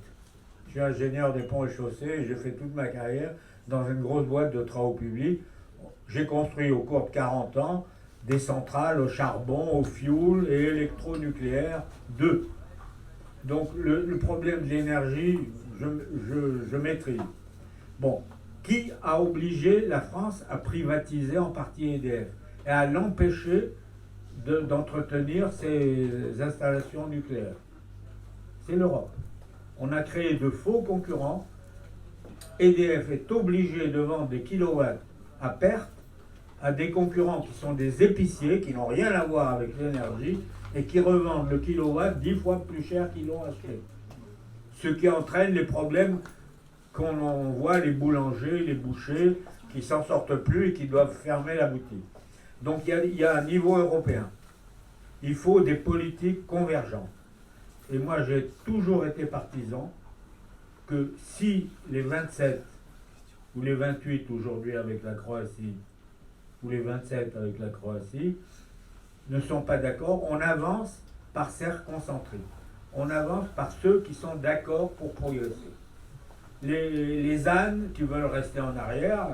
Je suis ingénieur des ponts et chaussées et j'ai fait toute ma carrière dans une grosse boîte de travaux publics. J'ai construit au cours de 40 ans des centrales au charbon, au fioul et électronucléaire 2. Donc le problème de l'énergie, je maîtrise. Bon, qui a obligé la France à privatiser en partie EDF et à l'empêcher d'entretenir ses installations nucléaires? C'est l'Europe. On a créé de faux concurrents. EDF est obligé de vendre des kilowatts à perte à des concurrents qui sont des épiciers, qui n'ont rien à voir avec l'énergie, et qui revendent le kilowatt 10 fois plus cher qu'ils l'ont acheté. Ce qui entraîne les problèmes qu'on voit, les boulangers, les bouchers, qui s'en sortent plus et qui doivent fermer la boutique. Donc il y a un niveau européen. Il faut des politiques convergentes. Et moi j'ai toujours été partisan que si les 27 ou les 28 aujourd'hui avec la Croatie, ou les 27 avec la Croatie, ne sont pas d'accord, on avance par cercles concentriques. On avance par ceux qui sont d'accord pour progresser. Les ânes qui veulent rester en arrière,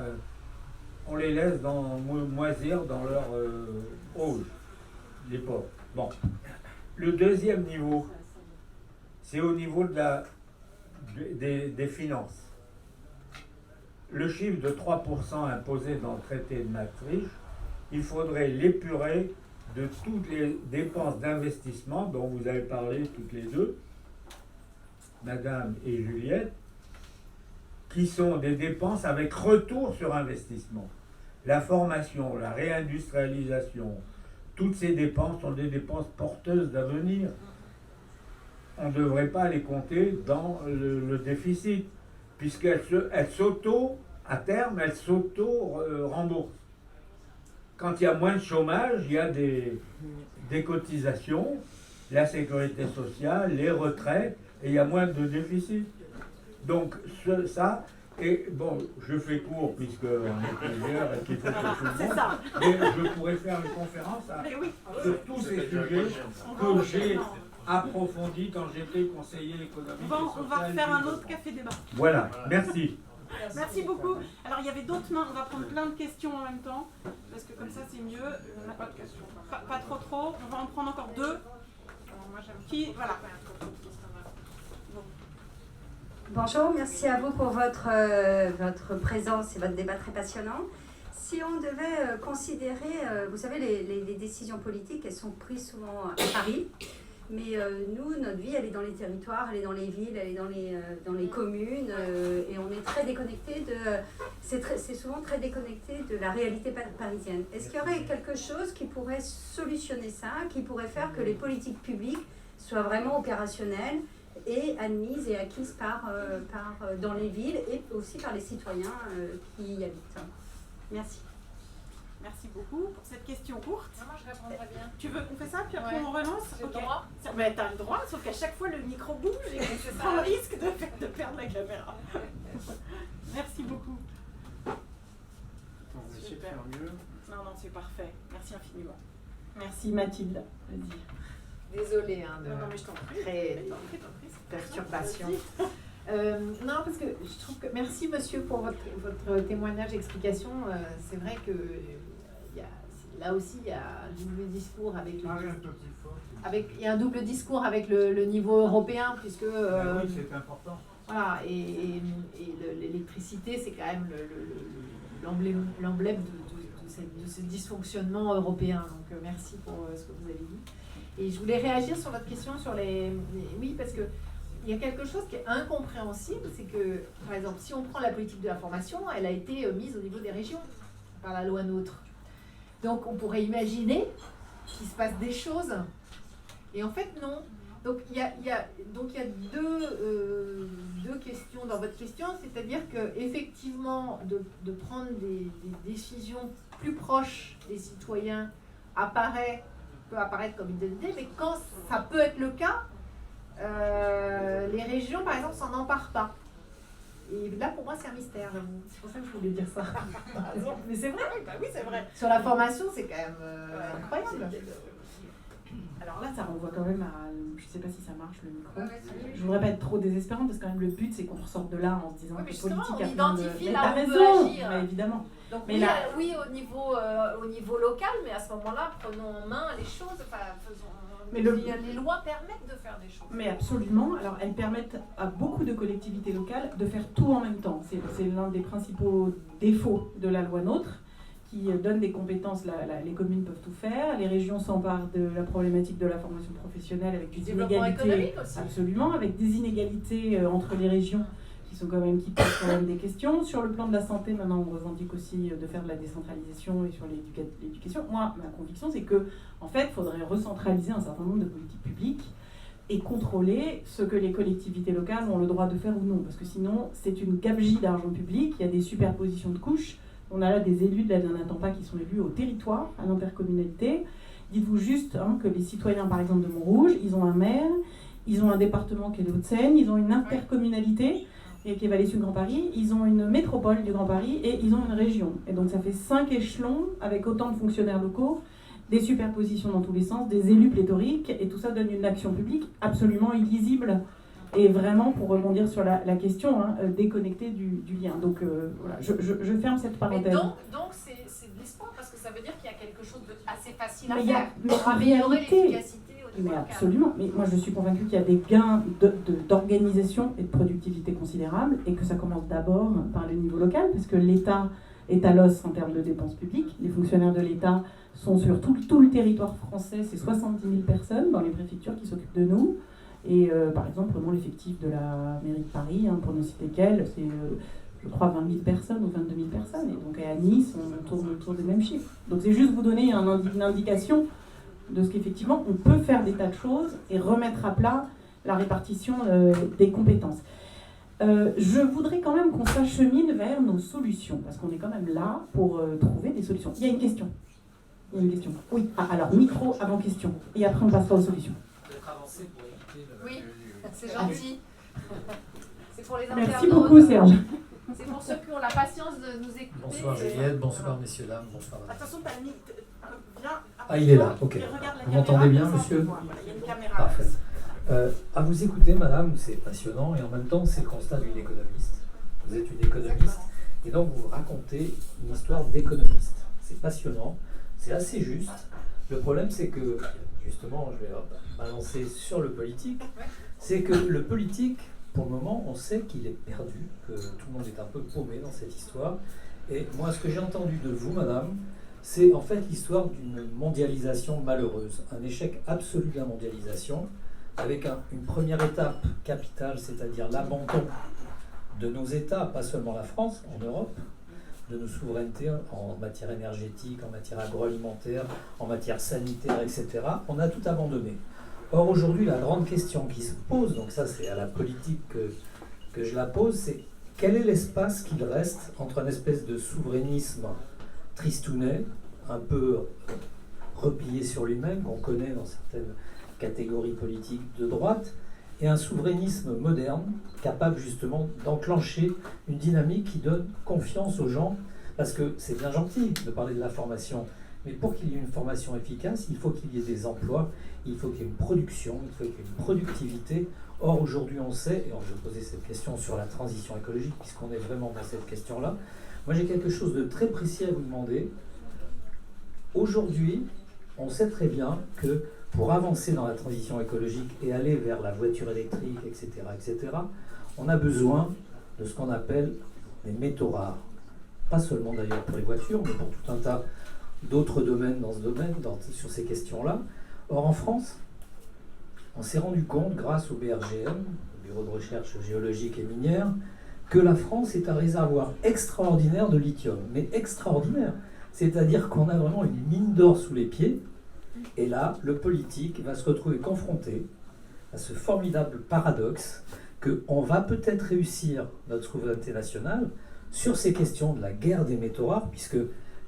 on les laisse moisir dans leur auge, les pauvres. Bon. Le deuxième niveau, c'est au niveau des finances. Le chiffre de 3% imposé dans le traité de Maastricht, il faudrait l'épurer de toutes les dépenses d'investissement dont vous avez parlé toutes les deux, Madame et Juliette, qui sont des dépenses avec retour sur investissement. La formation, la réindustrialisation, toutes ces dépenses sont des dépenses porteuses d'avenir. On ne devrait pas les compter dans le déficit, puisqu'elles à terme, elles s'auto-remboursent. Quand il y a moins de chômage, il y a des cotisations, la sécurité sociale, les retraites, et il y a moins de déficit. Donc ça, et bon, je fais court puisqu'on est plusieurs et qu'il faut que tout le monde, mais je pourrais faire une conférence sur tous ces sujets que j'ai approfondis quand j'étais conseiller économique et social. On va faire un autre café débat. Voilà, merci. Merci beaucoup. Alors il y avait d'autres mains, on va prendre plein de questions en même temps, parce que comme ça c'est mieux. Pas trop, on va en prendre encore deux. Voilà. Bonjour, merci à vous pour votre présence et votre débat très passionnant. Si on devait considérer, vous savez, les décisions politiques, elles sont prises souvent à Paris, mais nous, notre vie, elle est dans les territoires, elle est dans les villes, elle est dans les communes, et on est très déconnecté c'est souvent très déconnecté de la réalité parisienne. Est-ce qu'il y aurait quelque chose qui pourrait solutionner ça, qui pourrait faire que les politiques publiques soient vraiment opérationnelles et admises et acquises dans les villes et aussi par les citoyens qui y habitent? Merci. Merci beaucoup pour cette question courte. Non, moi je répondrai bien. Tu veux qu'on fait ça, puis après Ouais. on relance? J'ai le Ok. droit. Mais t'as le droit, sauf qu'à chaque fois le micro bouge et c'est ça. pas le risque de perdre la caméra. Merci beaucoup. On va essayer de Super. faire mieux. Non, c'est parfait. Merci infiniment. Merci Mathilde. Vas-y. Désolée de Non, mais je t'en prie. créer T'en prie, cette perturbation. Vas-y. Non, parce que je trouve que... Merci, monsieur, pour votre témoignage, explication. C'est vrai que là aussi, il y a un double discours avec le... Parlez un peu plus fort. Il y a un double discours avec le niveau européen, puisque... Ben oui, c'est important. Voilà, et l'électricité, c'est quand même l'emblème de ce dysfonctionnement européen. Donc merci pour ce que vous avez dit. Et je voulais réagir sur votre question sur oui, parce que il y a quelque chose qui est incompréhensible, c'est que, par exemple, si on prend la politique de l'information, elle a été mise au niveau des régions par la loi NOTRe. Donc on pourrait imaginer qu'il se passe des choses, et en fait non. Donc il y a deux questions dans votre question, c'est-à-dire que effectivement de prendre des décisions plus proches des citoyens peut apparaître comme une bonne idée, mais quand ça peut être le cas, les régions par exemple s'en emparent pas. Et là pour moi c'est un mystère, c'est pour ça que je voulais dire ça. Mais c'est vrai. Oui, c'est vrai. Sur la formation c'est quand même incroyable. Alors là, ça renvoie quand même à... Je sais pas si ça marche, le micro. Je voudrais pas être trop désespérante, parce que quand même, le but, c'est qu'on ressorte de là en se disant Oui, mais que justement, politique on a plein de... identifie Mais là t'as où on peut raison, agir. mais évidemment. Donc Mais oui, là- oui, au niveau local, mais à ce moment-là, prenons en main les choses, Mais les lois permettent de faire des choses. Mais absolument. Alors, elles permettent à beaucoup de collectivités locales de faire tout en même temps. C'est l'un des principaux défauts de la loi NOTRe, qui donne des compétences. Les communes peuvent tout faire. Les régions s'emparent de la problématique de la formation professionnelle avec des Développement inégalités. économique aussi. Absolument, avec des inégalités entre les régions qui posent quand même des questions. Sur le plan de la santé, maintenant, on revendique aussi de faire de la décentralisation et sur l'éducation. Moi, ma conviction, c'est que, en fait, il faudrait recentraliser un certain nombre de politiques publiques et contrôler ce que les collectivités locales ont le droit de faire ou non. Parce que sinon, c'est une gabegie d'argent public, il y a des superpositions de couches. On a là des élus de la Natampa qui sont élus au territoire, à l'intercommunalité. Dites-vous juste que les citoyens, par exemple, de Montrouge, ils ont un maire, ils ont un département qui est de Hauts-de-Seine, ils ont une intercommunalité et qui est Vallée Sud Grand Paris, ils ont une métropole du Grand Paris et ils ont une région. Et donc ça fait 5 échelons avec autant de fonctionnaires locaux, des superpositions dans tous les sens, des élus pléthoriques, et tout ça donne une action publique absolument illisible. Et vraiment, pour rebondir sur la question, déconnectée du lien. Donc voilà, je ferme cette Mais parenthèse. donc c'est de l'espoir, parce que ça veut dire qu'il y a quelque chose d'assez facile à Mais il y a- faire mais pour en améliorer réalité- l'efficacité au niveau Mais local. absolument. Mais moi, je suis convaincue qu'il y a des gains d'organisation et de productivité considérables, et que ça commence d'abord par le niveau local, parce que l'État est à l'os en termes de dépenses publiques. Les fonctionnaires de l'État sont sur tout le territoire français, c'est 70 000 personnes dans les préfectures qui s'occupent de nous. Et par exemple, prenons l'effectif de la mairie de Paris, pour ne citer qu'elle, c'est je crois 20 000 personnes ou 22 000 personnes. Et donc à Nice, on tourne autour des mêmes chiffres. Donc c'est juste vous donner une indication de ce qu'effectivement on peut faire des tas de choses et remettre à plat la répartition des compétences. Je voudrais quand même qu'on s'achemine vers nos solutions, parce qu'on est quand même là pour trouver des solutions. Il y a une question. Oui, alors micro avant question. Et après on passera aux solutions. Peut-être avancer pour éviter le... Oui, c'est gentil. C'est pour les internautes. Merci beaucoup Serge. C'est pour ceux qui ont la patience de nous écouter. Bonsoir Juliette, bonsoir messieurs, dames, bonsoir. Attention, t'as mis. Viens. Ah, il est là, ok. Et regarde la Vous caméra, m'entendez bien, comme ça, monsieur? on voit. Voilà, il y a une caméra. Parfait. À vous écouter, madame, c'est passionnant et en même temps, c'est le constat d'une économiste. Vous êtes une économiste et donc vous racontez une histoire d'économiste. C'est passionnant, c'est assez juste. Le problème, c'est que, justement, je vais balancer sur le politique, c'est que le politique pour le moment, on sait qu'il est perdu, que tout le monde est un peu paumé dans cette histoire. Et moi, ce que j'ai entendu de vous, madame, c'est en fait l'histoire d'une mondialisation malheureuse, un échec absolu de la mondialisation, avec une première étape capitale, c'est-à-dire l'abandon de nos États, pas seulement la France, en Europe, de nos souverainetés en matière énergétique, en matière agroalimentaire, en matière sanitaire, etc. On a tout abandonné. Or, aujourd'hui, la grande question qui se pose, donc ça c'est à la politique que je la pose, c'est quel est l'espace qu'il reste entre une espèce de souverainisme tristounet, un peu replié sur lui-même, qu'on connaît dans certaines catégories politiques de droite, et un souverainisme moderne, capable justement d'enclencher une dynamique qui donne confiance aux gens, parce que c'est bien gentil de parler de la formation, mais pour qu'il y ait une formation efficace, il faut qu'il y ait des emplois, il faut qu'il y ait une production, il faut qu'il y ait une productivité. Or, aujourd'hui, on sait, et je vais poser cette question sur la transition écologique, puisqu'on est vraiment dans cette question-là, moi j'ai quelque chose de très précis à vous demander. Aujourd'hui, on sait très bien que pour avancer dans la transition écologique et aller vers la voiture électrique, etc., on a besoin de ce qu'on appelle des métaux rares. Pas seulement d'ailleurs pour les voitures, mais pour tout un tas d'autres domaines dans ce domaine, sur ces questions-là. Or, en France, on s'est rendu compte, grâce au BRGM, le Bureau de recherche géologique et minière, que la France est un réservoir extraordinaire de lithium. Mais extraordinaire. C'est-à-dire qu'on a vraiment une mine d'or sous les pieds. Et là, le politique va se retrouver confronté à ce formidable paradoxe qu'on va peut-être réussir notre souveraineté nationale sur ces questions de la guerre des métaux rares, puisque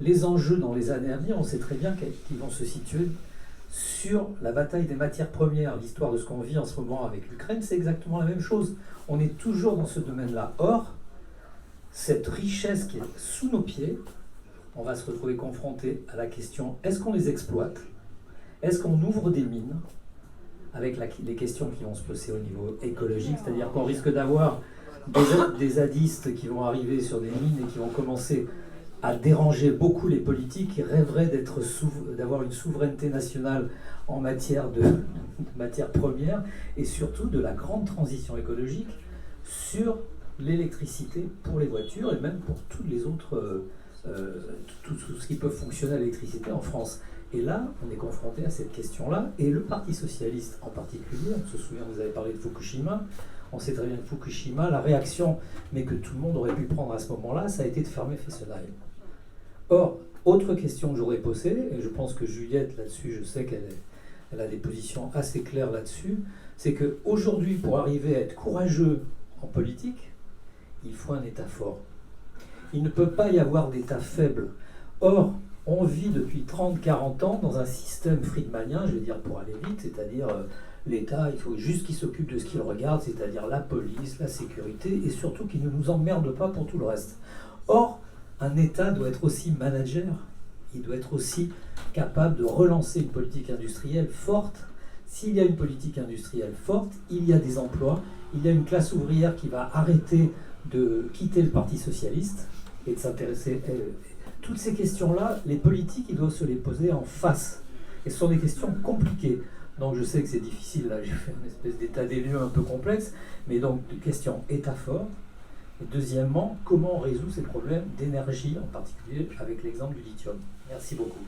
les enjeux dans les années à venir, on sait très bien qu'ils vont se situer sur la bataille des matières premières. L'histoire de ce qu'on vit en ce moment avec l'Ukraine, c'est exactement la même chose. On est toujours dans ce domaine-là. Or, cette richesse qui est sous nos pieds, on va se retrouver confronté à la question, est-ce qu'on les exploite ? Est-ce qu'on ouvre des mines avec les questions qui vont se poser au niveau écologique, c'est-à-dire qu'on risque d'avoir des zadistes qui vont arriver sur des mines et qui vont commencer à déranger beaucoup les politiques qui rêveraient d'avoir une souveraineté nationale en matière de matières premières et surtout de la grande transition écologique sur l'électricité pour les voitures et même pour toutes les autres, tout ce qui peut fonctionner à l'électricité en France. Et là, on est confronté à cette question-là, et le Parti socialiste en particulier, on se souvient, vous avez parlé de Fukushima, on sait très bien que Fukushima, la réaction, mais que tout le monde aurait pu prendre à ce moment-là, ça a été de fermer Fessenheim. Or, autre question que j'aurais posée, et je pense que Juliette, là-dessus, je sais qu'elle a des positions assez claires là-dessus, c'est qu'aujourd'hui, pour arriver à être courageux en politique, il faut un État fort. Il ne peut pas y avoir d'État faible. Or, on vit depuis 30-40 ans dans un système friedmanien, je vais dire pour aller vite, c'est-à-dire l'État, il faut juste qu'il s'occupe de ce qu'il regarde, c'est-à-dire la police, la sécurité, et surtout qu'il ne nous emmerde pas pour tout le reste. Or, un État doit être aussi manager, il doit être aussi capable de relancer une politique industrielle forte. S'il y a une politique industrielle forte, il y a des emplois, il y a une classe ouvrière qui va arrêter de quitter le Parti socialiste et de s'intéresser... Toutes ces questions-là, les politiques, ils doivent se les poser en face. Et ce sont des questions compliquées. Donc je sais que c'est difficile, là j'ai fait une espèce d'état des lieux un peu complexe, mais donc question État fort. Et deuxièmement, comment on résout ces problèmes d'énergie, en particulier avec l'exemple du lithium. Merci beaucoup.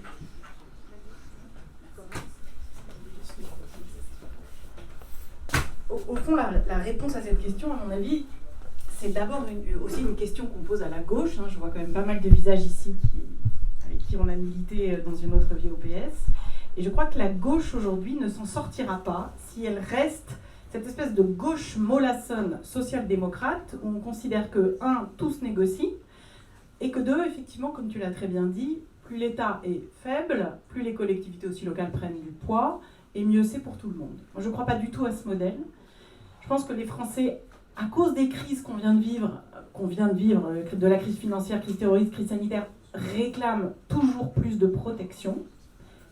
Au fond, la réponse à cette question, à mon avis, c'est d'abord aussi une question qu'on pose à la gauche. Je vois quand même pas mal de visages ici avec qui on a milité dans une autre vie au PS. Et je crois que la gauche aujourd'hui ne s'en sortira pas si elle reste cette espèce de gauche mollassonne social-démocrate où on considère que, 1, tout se négocie, et que 2, effectivement, comme tu l'as très bien dit, plus l'État est faible, plus les collectivités aussi locales prennent du poids, et mieux c'est pour tout le monde. Moi, je ne crois pas du tout à ce modèle. Je pense que les Français, à cause des crises qu'on vient de vivre, de la crise financière, crise terroriste, crise sanitaire, réclament toujours plus de protection.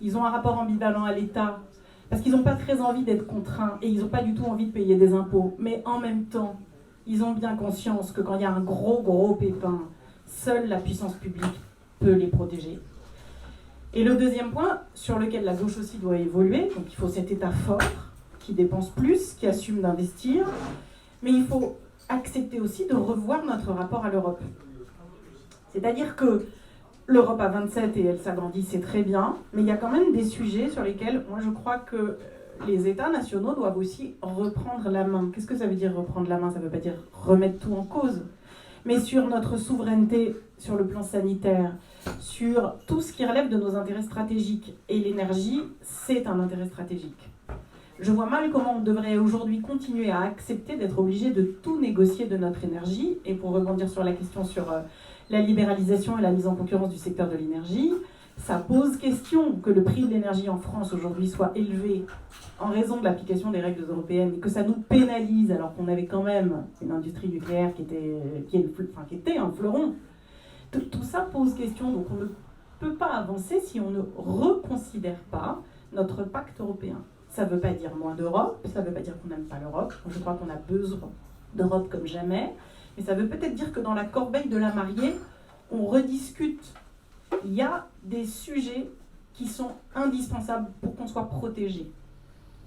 Ils ont un rapport ambivalent à l'État, parce qu'ils n'ont pas très envie d'être contraints, et ils n'ont pas du tout envie de payer des impôts. Mais en même temps, ils ont bien conscience que quand il y a un gros pépin, seule la puissance publique peut les protéger. Et le deuxième point, sur lequel la gauche aussi doit évoluer, donc il faut cet État fort, qui dépense plus, qui assume d'investir, Mais il faut accepter aussi de revoir notre rapport à l'Europe. C'est-à-dire que l'Europe à 27 et elle s'agrandit, c'est très bien, mais il y a quand même des sujets sur lesquels, moi je crois que les États nationaux doivent aussi reprendre la main. Qu'est-ce que ça veut dire reprendre la main? Ça ne veut pas dire remettre tout en cause. Mais sur notre souveraineté, sur le plan sanitaire, sur tout ce qui relève de nos intérêts stratégiques. Et l'énergie, c'est un intérêt stratégique. Je vois mal comment on devrait aujourd'hui continuer à accepter d'être obligé de tout négocier de notre énergie. Et pour rebondir sur la question sur la libéralisation et la mise en concurrence du secteur de l'énergie, ça pose question que le prix de l'énergie en France aujourd'hui soit élevé en raison de l'application des règles européennes et que ça nous pénalise alors qu'on avait quand même une industrie nucléaire qui était un fleuron. Tout ça pose question, donc on ne peut pas avancer si on ne reconsidère pas notre pacte européen. Ça ne veut pas dire moins d'Europe, ça ne veut pas dire qu'on n'aime pas l'Europe, je crois qu'on a besoin d'Europe comme jamais, mais ça veut peut-être dire que dans la corbeille de la mariée, on rediscute. Il y a des sujets qui sont indispensables pour qu'on soit protégé.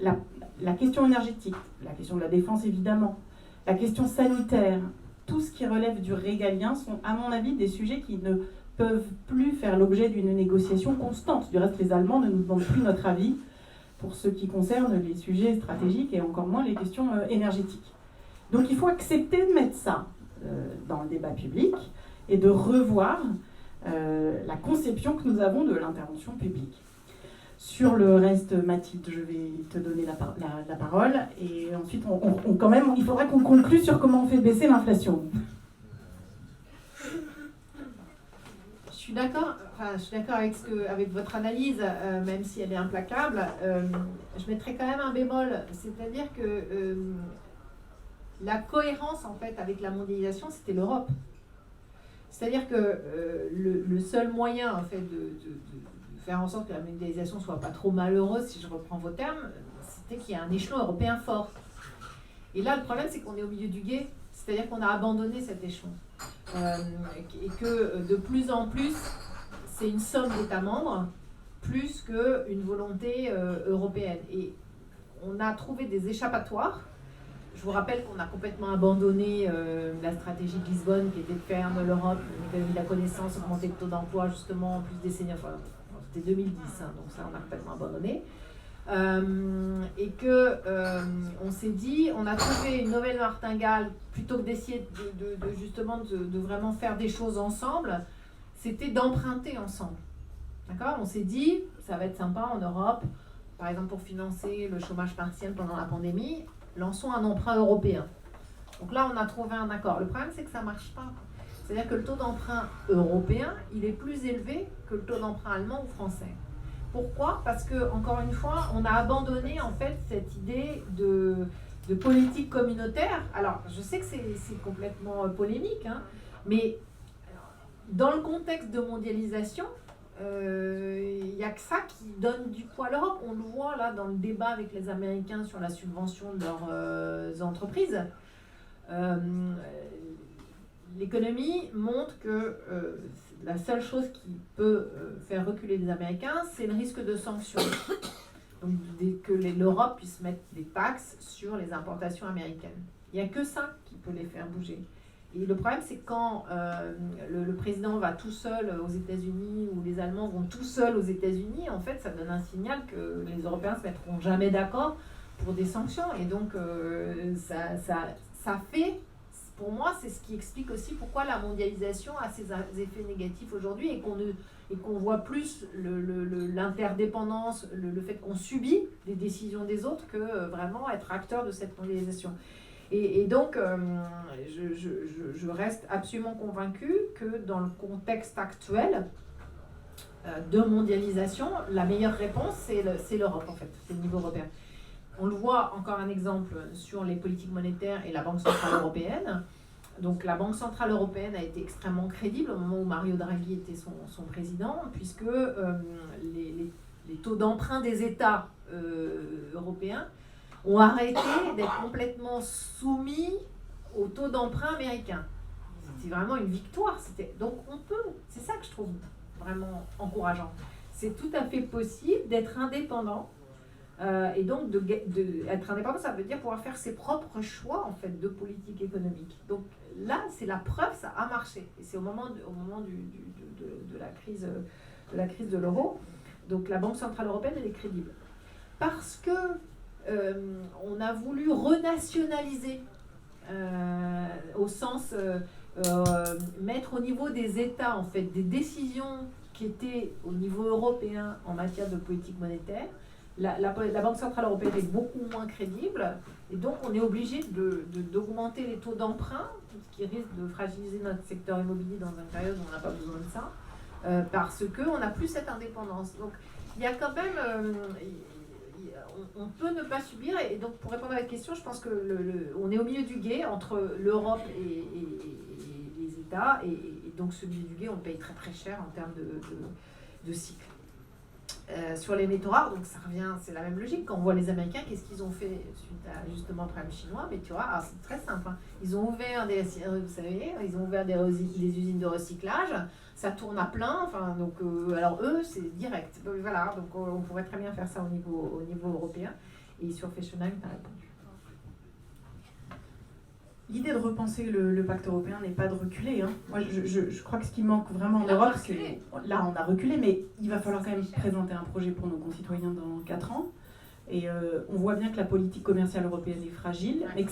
La question énergétique, la question de la défense évidemment, la question sanitaire, tout ce qui relève du régalien sont à mon avis des sujets qui ne peuvent plus faire l'objet d'une négociation constante. Du reste, les Allemands ne nous demandent plus notre avis pour ce qui concerne les sujets stratégiques et encore moins les questions énergétiques. Donc il faut accepter de mettre ça dans le débat public et de revoir la conception que nous avons de l'intervention publique. Sur le reste, Mathilde, je vais te donner la parole et ensuite il faudra qu'on conclue sur comment on fait baisser l'inflation. Je suis d'accord avec votre analyse, même si elle est implacable. Je mettrai quand même un bémol, c'est-à-dire que la cohérence en fait avec la mondialisation, c'était l'Europe. C'est-à-dire que le seul moyen en fait de faire en sorte que la mondialisation soit pas trop malheureuse, si je reprends vos termes, c'était qu'il y ait un échelon européen fort. Et là, le problème, c'est qu'on est au milieu du gué, c'est-à-dire qu'on a abandonné cet échelon. Et que de plus en plus, c'est une somme d'États membres, plus qu'une volonté européenne. Et on a trouvé des échappatoires. Je vous rappelle qu'on a complètement abandonné la stratégie de Lisbonne, qui était de faire de l'Europe une économie de la connaissance, augmenter le taux d'emploi, justement, plus des seniors. Enfin, c'était 2010, hein, donc ça, on a complètement abandonné. Et que on s'est dit, on a trouvé une nouvelle martingale, plutôt que d'essayer de vraiment faire des choses ensemble, c'était d'emprunter ensemble. D'accord ? On s'est dit, ça va être sympa en Europe, par exemple pour financer le chômage partiel pendant la pandémie, lançons un emprunt européen. Donc là, on a trouvé un accord. Le problème, c'est que ça ne marche pas. C'est-à-dire que le taux d'emprunt européen, il est plus élevé que le taux d'emprunt allemand ou français. Pourquoi ? Parce que, encore une fois, on a abandonné en fait cette idée de politique communautaire. Alors, je sais que c'est complètement polémique, hein, mais dans le contexte de mondialisation, il n'y a que ça qui donne du poids à l'Europe. On le voit là dans le débat avec les Américains sur la subvention de leurs entreprises. L'économie montre que la seule chose qui peut faire reculer les Américains, c'est le risque de sanctions. Donc que l'Europe puisse mettre des taxes sur les importations américaines. Il n'y a que ça qui peut les faire bouger. Et le problème, c'est quand le président va tout seul aux États-Unis ou les Allemands vont tout seuls aux États-Unis, en fait, ça donne un signal que les Européens ne se mettront jamais d'accord pour des sanctions. Et donc, ça fait... Pour moi, c'est ce qui explique aussi pourquoi la mondialisation a ses effets négatifs aujourd'hui et qu'on voit plus l'interdépendance, le fait qu'on subit les décisions des autres que vraiment être acteur de cette mondialisation. Et donc, je reste absolument convaincue que dans le contexte actuel de mondialisation, la meilleure réponse, c'est l'Europe en fait, c'est le niveau européen. On le voit, encore un exemple, sur les politiques monétaires et la Banque Centrale Européenne. Donc la Banque Centrale Européenne a été extrêmement crédible au moment où Mario Draghi était son président, puisque les taux d'emprunt des États européens ont arrêté d'être complètement soumis au taux d'emprunt américain. C'était vraiment une victoire. Donc c'est ça que je trouve vraiment encourageant. C'est tout à fait possible d'être indépendant Et donc, être indépendant, ça veut dire pouvoir faire ses propres choix, en fait, de politique économique. Donc là, c'est la preuve, ça a marché. Et c'est au moment de la crise de l'euro. Donc la Banque Centrale Européenne, elle est crédible. Parce que on a voulu renationaliser, au sens mettre au niveau des États, en fait, des décisions qui étaient au niveau européen en matière de politique monétaire. La Banque Centrale Européenne est beaucoup moins crédible, et donc on est obligé d'augmenter les taux d'emprunt, ce qui risque de fragiliser notre secteur immobilier dans une période où on n'a pas besoin de ça, parce qu'on n'a plus cette indépendance. Donc il y a quand même... on peut ne pas subir, et donc pour répondre à la question, je pense que on est au milieu du gué entre l'Europe et les États, et donc ce milieu du gué, on le paye très très cher en termes de cycle. Sur les métaux rares, donc ça revient, c'est la même logique. Quand on voit les Américains, qu'est-ce qu'ils ont fait suite à justement le problème chinois? Mais tu vois, c'est très simple. Hein. Ils ont ouvert ils ont ouvert des usines de recyclage. Ça tourne à plein. Enfin, donc, alors eux, c'est direct. Voilà, donc on pourrait très bien faire ça au niveau européen. Et sur Fessenheim, tu as répondu. L'idée de repenser le pacte européen n'est pas de reculer. Hein. Moi, je crois que ce qui manque vraiment en Europe, c'est... Là, on a reculé, mais il va falloir quand même présenter un projet pour nos concitoyens dans 4 ans. Et on voit bien que la politique commerciale européenne est fragile, et que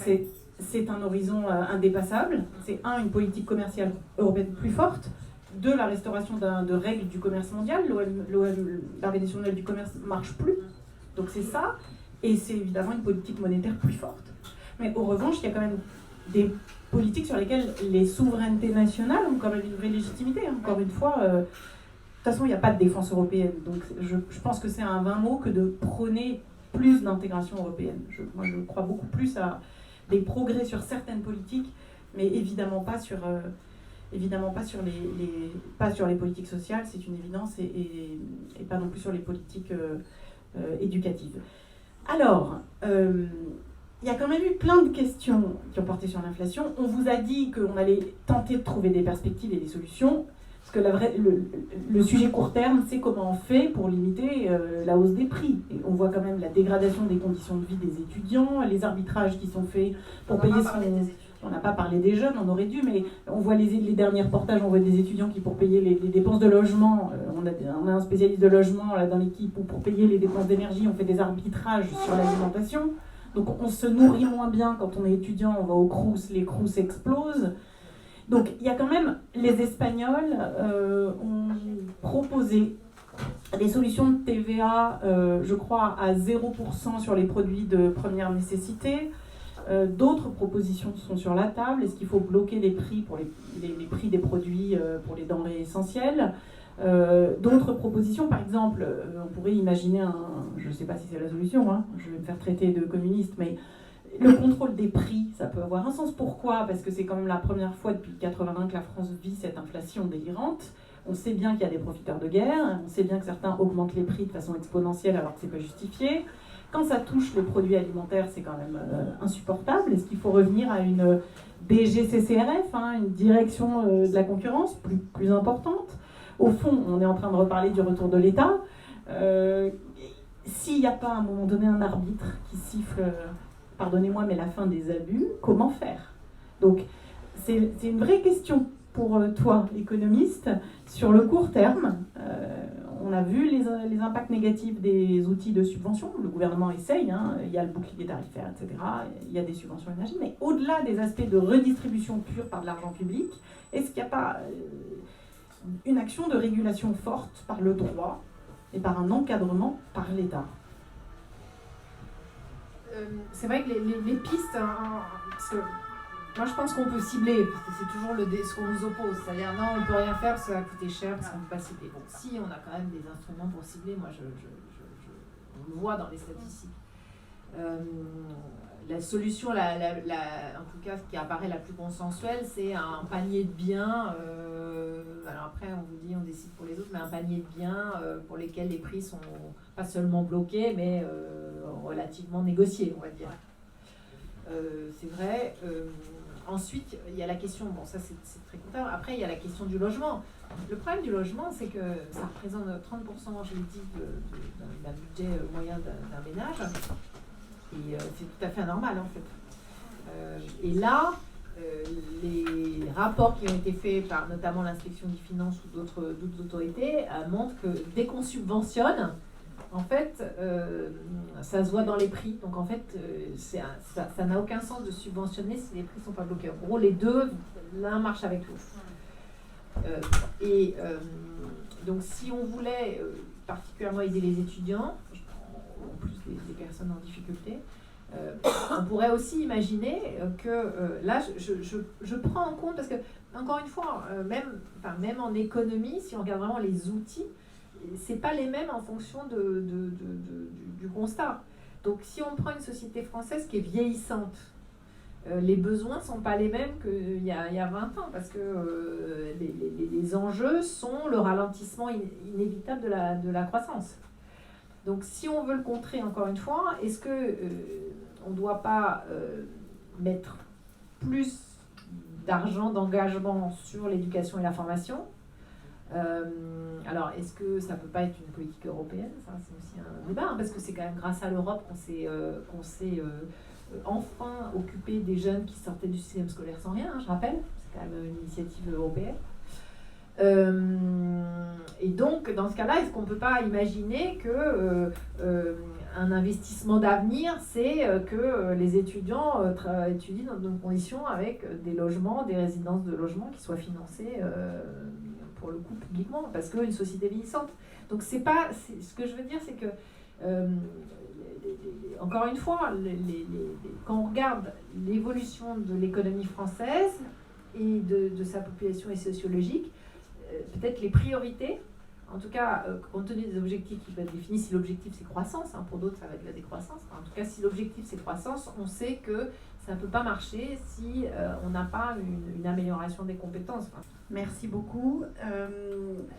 c'est un horizon indépassable. C'est une politique commerciale européenne plus forte, la restauration de règles du commerce mondial. L'Organisation mondiale du commerce ne marche plus. Donc c'est ça. Et c'est évidemment une politique monétaire plus forte. Mais au revanche, il y a quand même des politiques sur lesquelles les souverainetés nationales ont quand même une vraie légitimité. Encore une fois, de toute façon, il n'y a pas de défense européenne. Donc je pense que c'est un vain mot que de prôner plus d'intégration européenne. Moi, je crois beaucoup plus à des progrès sur certaines politiques, mais évidemment pas sur les politiques sociales, c'est une évidence, et pas non plus sur les politiques éducatives. Alors, il y a quand même eu plein de questions qui ont porté sur l'inflation. On vous a dit qu'on allait tenter de trouver des perspectives et des solutions, parce que le sujet court terme, c'est comment on fait pour limiter la hausse des prix. Et on voit quand même la dégradation des conditions de vie des étudiants, les arbitrages qui sont faits pour payer On n'a pas parlé des jeunes, on aurait dû, mais on voit les derniers reportages, on voit des étudiants qui, pour payer les dépenses de logement, on a un spécialiste de logement là, dans l'équipe, où pour payer les dépenses d'énergie, on fait des arbitrages sur l'alimentation. Donc on se nourrit moins bien quand on est étudiant, on va aux Crous, les Crous explosent. Donc il y a quand même, les Espagnols ont proposé des solutions de TVA, je crois, à 0% sur les produits de première nécessité. D'autres propositions sont sur la table. Est-ce qu'il faut bloquer les prix pour les prix des produits pour les denrées essentielles? D'autres propositions, par exemple, on pourrait imaginer je ne sais pas si c'est la solution, hein, je vais me faire traiter de communiste, mais le contrôle des prix, ça peut avoir un sens. Pourquoi? Parce que c'est quand même la première fois depuis 1981 que la France vit cette inflation délirante. On sait bien qu'il y a des profiteurs de guerre, on sait bien que certains augmentent les prix de façon exponentielle alors que ce n'est pas justifié. Quand ça touche les produits alimentaires, c'est quand même insupportable. Est-ce qu'il faut revenir à une DGCCRF, une direction de la concurrence plus importante? Au fond, on est en train de reparler du retour de l'État. S'il n'y a pas à un moment donné un arbitre qui siffle, pardonnez-moi, mais la fin des abus, comment faire? Donc, c'est une vraie question pour toi, économiste, sur le court terme. On a vu les impacts négatifs des outils de subvention. Le gouvernement essaye, il y a le bouclier tarifaire, etc. Il y a des subventions énergie. Mais au-delà des aspects de redistribution pure par de l'argent public, est-ce qu'il n'y a pas une action de régulation forte par le droit et par un encadrement par l'État? C'est vrai que les pistes, parce que moi je pense qu'on peut cibler, parce que c'est toujours ce qu'on nous oppose, c'est-à-dire non, on ne peut rien faire parce que ça va coûter cher, parce qu'on ne peut pas cibler. Bon, si on a quand même des instruments pour cibler, moi on le voit dans les statistiques. La solution, en tout cas, qui apparaît la plus consensuelle, c'est un panier de biens. Alors après, on vous dit, on décide pour les autres, mais un panier de biens pour lesquels les prix sont pas seulement bloqués, mais relativement négociés, on va dire. C'est vrai. Ensuite, il y a la question, bon, ça c'est très comptable. Après, il y a la question du logement. Le problème du logement, c'est que ça représente 30%, je l'ai dit, d'un budget moyen d'un ménage. Et c'est tout à fait anormal, en fait. Et là, les rapports qui ont été faits par notamment l'inspection des finances ou d'autres autorités montrent que dès qu'on subventionne, en fait, ça se voit dans les prix. Donc en fait, ça n'a aucun sens de subventionner si les prix ne sont pas bloqués. En gros, les deux, l'un marche avec l'autre. Donc si on voulait particulièrement aider les étudiants, en plus des personnes en difficulté, on pourrait aussi imaginer que là, je prends en compte, parce que, encore une fois, même en économie, si on regarde vraiment les outils, c'est pas les mêmes en fonction du constat. Donc, si on prend une société française qui est vieillissante, les besoins sont pas les mêmes qu'il y a 20 ans, parce que les enjeux sont le ralentissement inévitable de la croissance. Donc, si on veut le contrer, encore une fois, est-ce que on ne doit pas mettre plus d'argent d'engagement sur l'éducation et la formation? Alors, est-ce que ça ne peut pas être une politique européenne? Ça, c'est aussi un débat, hein, parce que c'est quand même grâce à l'Europe qu'on s'est enfin occupé des jeunes qui sortaient du système scolaire sans rien, hein, je rappelle. C'est quand même une initiative européenne. Et donc, dans ce cas-là, est-ce qu'on ne peut pas imaginer que un investissement d'avenir, c'est que les étudiants étudient dans des conditions avec des logements, des résidences de logement qui soient financées pour le coup publiquement, parce qu'une société vieillissante. Donc ce que je veux dire, c'est que encore une fois, quand on regarde l'évolution de l'économie française et de sa population et sociologique, peut-être les priorités, en tout cas, compte tenu des objectifs qui peuvent être définis, si l'objectif c'est croissance, hein, pour d'autres ça va être la décroissance, en tout cas si l'objectif c'est croissance, on sait que ça ne peut pas marcher si on n'a pas une amélioration des compétences. Merci beaucoup.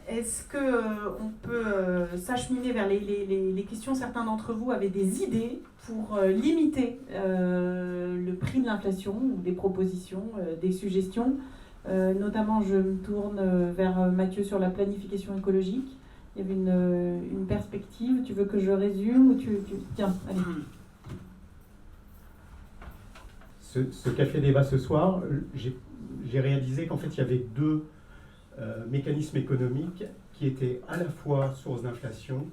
Est-ce qu'on peut s'acheminer vers les questions? Certains d'entre vous avaient des idées pour limiter le prix de l'inflation, ou des propositions, des suggestions. Notamment, je me tourne vers Mathieu sur la planification écologique. Il y avait une perspective. Tu veux que je résume ou Tiens, allez. Ce café débat ce soir, j'ai réalisé qu'en fait, il y avait deux mécanismes économiques qui étaient à la fois source d'inflation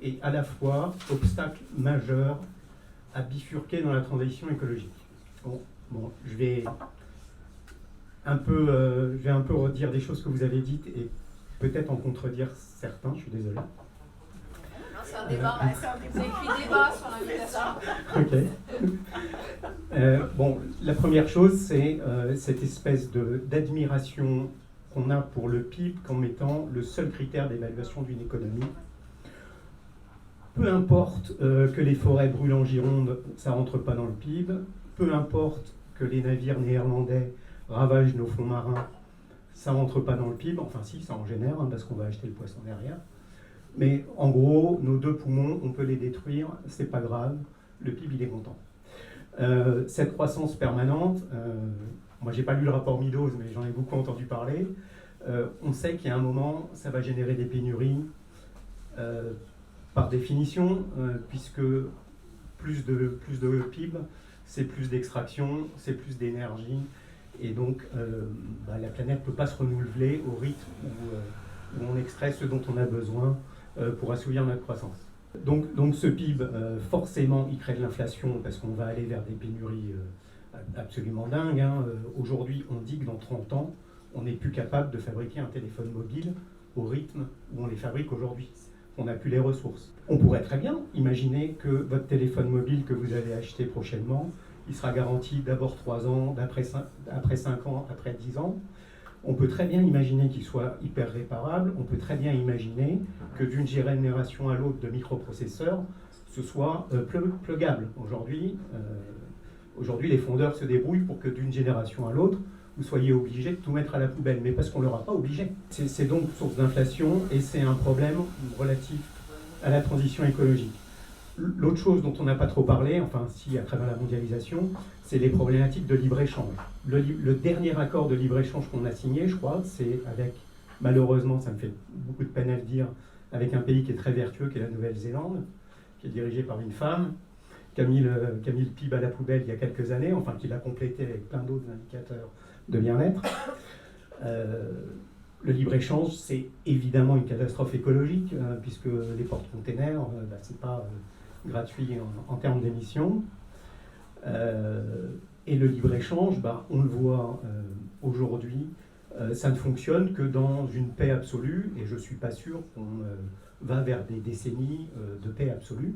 et à la fois obstacle majeur à bifurquer dans la transition écologique. Bon, je vais un peu redire des choses que vous avez dites et peut-être en contredire certains, je suis désolé. C'est un débat, c'est écrit débat sur l'invitation. Ok. Bon, la première chose, c'est cette espèce d'admiration qu'on a pour le PIB comme étant le seul critère d'évaluation d'une économie. Peu importe que les forêts brûlent en Gironde, ça ne rentre pas dans le PIB. Peu importe que les navires néerlandais ravagent nos fonds marins, ça ne rentre pas dans le PIB. Enfin si, ça en génère, hein, parce qu'on va acheter le poisson derrière. Mais en gros, nos deux poumons, on peut les détruire, c'est pas grave, le PIB il est content. Cette croissance permanente, moi j'ai pas lu le rapport Meadows, mais j'en ai beaucoup entendu parler, on sait qu'il y a un moment, ça va générer des pénuries, par définition, puisque plus de PIB, c'est plus d'extraction, c'est plus d'énergie, et donc la planète ne peut pas se renouveler au rythme où on extrait ce dont on a besoin pour assouvir notre croissance. Donc ce PIB, forcément, il crée de l'inflation parce qu'on va aller vers des pénuries absolument dingues. Hein. Aujourd'hui, on dit que dans 30 ans, on n'est plus capable de fabriquer un téléphone mobile au rythme où on les fabrique aujourd'hui. On n'a plus les ressources. On pourrait très bien imaginer que votre téléphone mobile que vous allez acheter prochainement, il sera garanti d'abord 3 ans, après 5 ans, après 10 ans. On peut très bien imaginer qu'il soit hyper réparable. On peut très bien imaginer que d'une génération à l'autre de microprocesseurs, ce soit pluggable. Aujourd'hui, les fondeurs se débrouillent pour que d'une génération à l'autre, vous soyez obligés de tout mettre à la poubelle, mais parce qu'on ne l'aura pas obligé. C'est donc source d'inflation et c'est un problème relatif à la transition écologique. L'autre chose dont on n'a pas trop parlé, enfin si à travers la mondialisation, c'est les problématiques de libre-échange. Le dernier accord de libre-échange qu'on a signé, je crois, c'est avec malheureusement, ça me fait beaucoup de peine à le dire, avec un pays qui est très vertueux, qui est la Nouvelle-Zélande, qui est dirigé par une femme, qui a mis le PIB à la poubelle il y a quelques années, enfin qui l'a complété avec plein d'autres indicateurs de bien-être. Le libre-échange, c'est évidemment une catastrophe écologique, puisque les porte-containers, c'est pas gratuit en termes d'émissions. Et le libre-échange, on le voit aujourd'hui, ça ne fonctionne que dans une paix absolue, et je ne suis pas sûr qu'on va vers des décennies de paix absolue.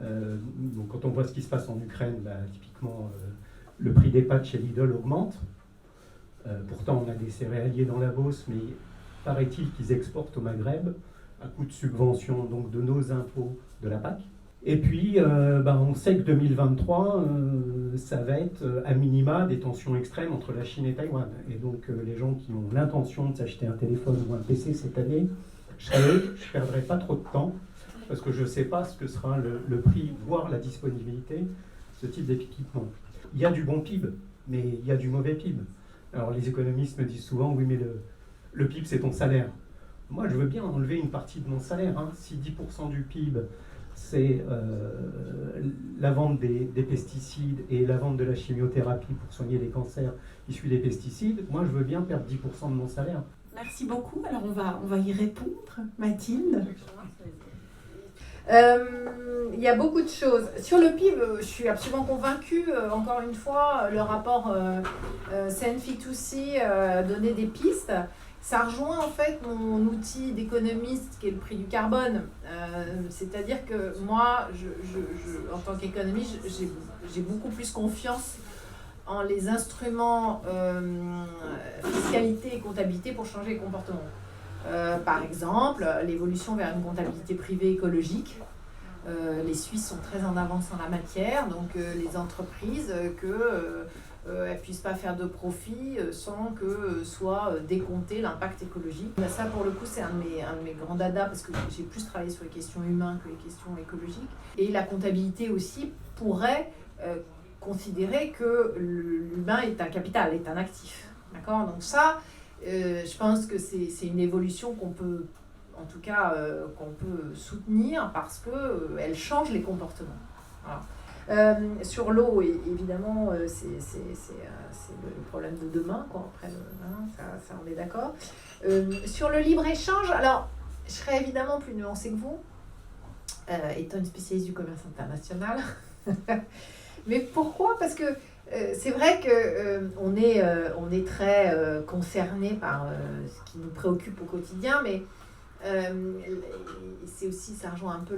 Donc quand on voit ce qui se passe en Ukraine, typiquement le prix des pâtes chez Lidl augmente. Pourtant on a des céréaliers dans la Beauce, mais paraît-il qu'ils exportent au Maghreb à coup de subvention, donc de nos impôts de la PAC. Et puis on sait que 2023, ça va être à minima des tensions extrêmes entre la Chine et Taïwan. Et donc les gens qui ont l'intention de s'acheter un téléphone ou un PC cette année, je ne perdrai pas trop de temps, parce que je ne sais pas ce que sera le prix, voire la disponibilité de ce type d'équipement. Il y a du bon PIB, mais il y a du mauvais PIB. Alors les économistes me disent souvent, oui mais le PIB c'est ton salaire. Moi je veux bien enlever une partie de mon salaire. Si 10% du PIB c'est la vente des pesticides et la vente de la chimiothérapie pour soigner les cancers issus des pesticides, moi je veux bien perdre 10% de mon salaire. Merci beaucoup. Alors on va y répondre. Mathilde? Il y a beaucoup de choses. Sur le PIB, je suis absolument convaincue. Encore une fois, le rapport CNFIC2C donnait des pistes. Ça rejoint en fait mon outil d'économiste qui est le prix du carbone. C'est-à-dire que moi, en tant qu'économiste, j'ai beaucoup plus confiance en les instruments fiscalité et comptabilité pour changer les comportements. Par exemple, l'évolution vers une comptabilité privée écologique. Les Suisses sont très en avance en la matière, donc les entreprises elles ne puissent pas faire de profit sans que soit décompté l'impact écologique. Ça, pour le coup, c'est un de mes grands dadas parce que j'ai plus travaillé sur les questions humaines que les questions écologiques. Et la comptabilité aussi pourrait considérer que l'humain est un capital, est un actif. D'accord ? Donc ça, je pense que c'est une évolution qu'on peut, en tout cas, qu'on peut soutenir parce qu'elle change les comportements. Voilà. Sur l'eau, évidemment, c'est le problème de demain, quoi. Après, ça on est d'accord. Sur le libre-échange, alors, je serais évidemment plus nuancée que vous, étant une spécialiste du commerce international. Mais pourquoi ? Parce que c'est vrai qu'on est très concerné par ce qui nous préoccupe au quotidien, mais c'est aussi, ça rejoint un peu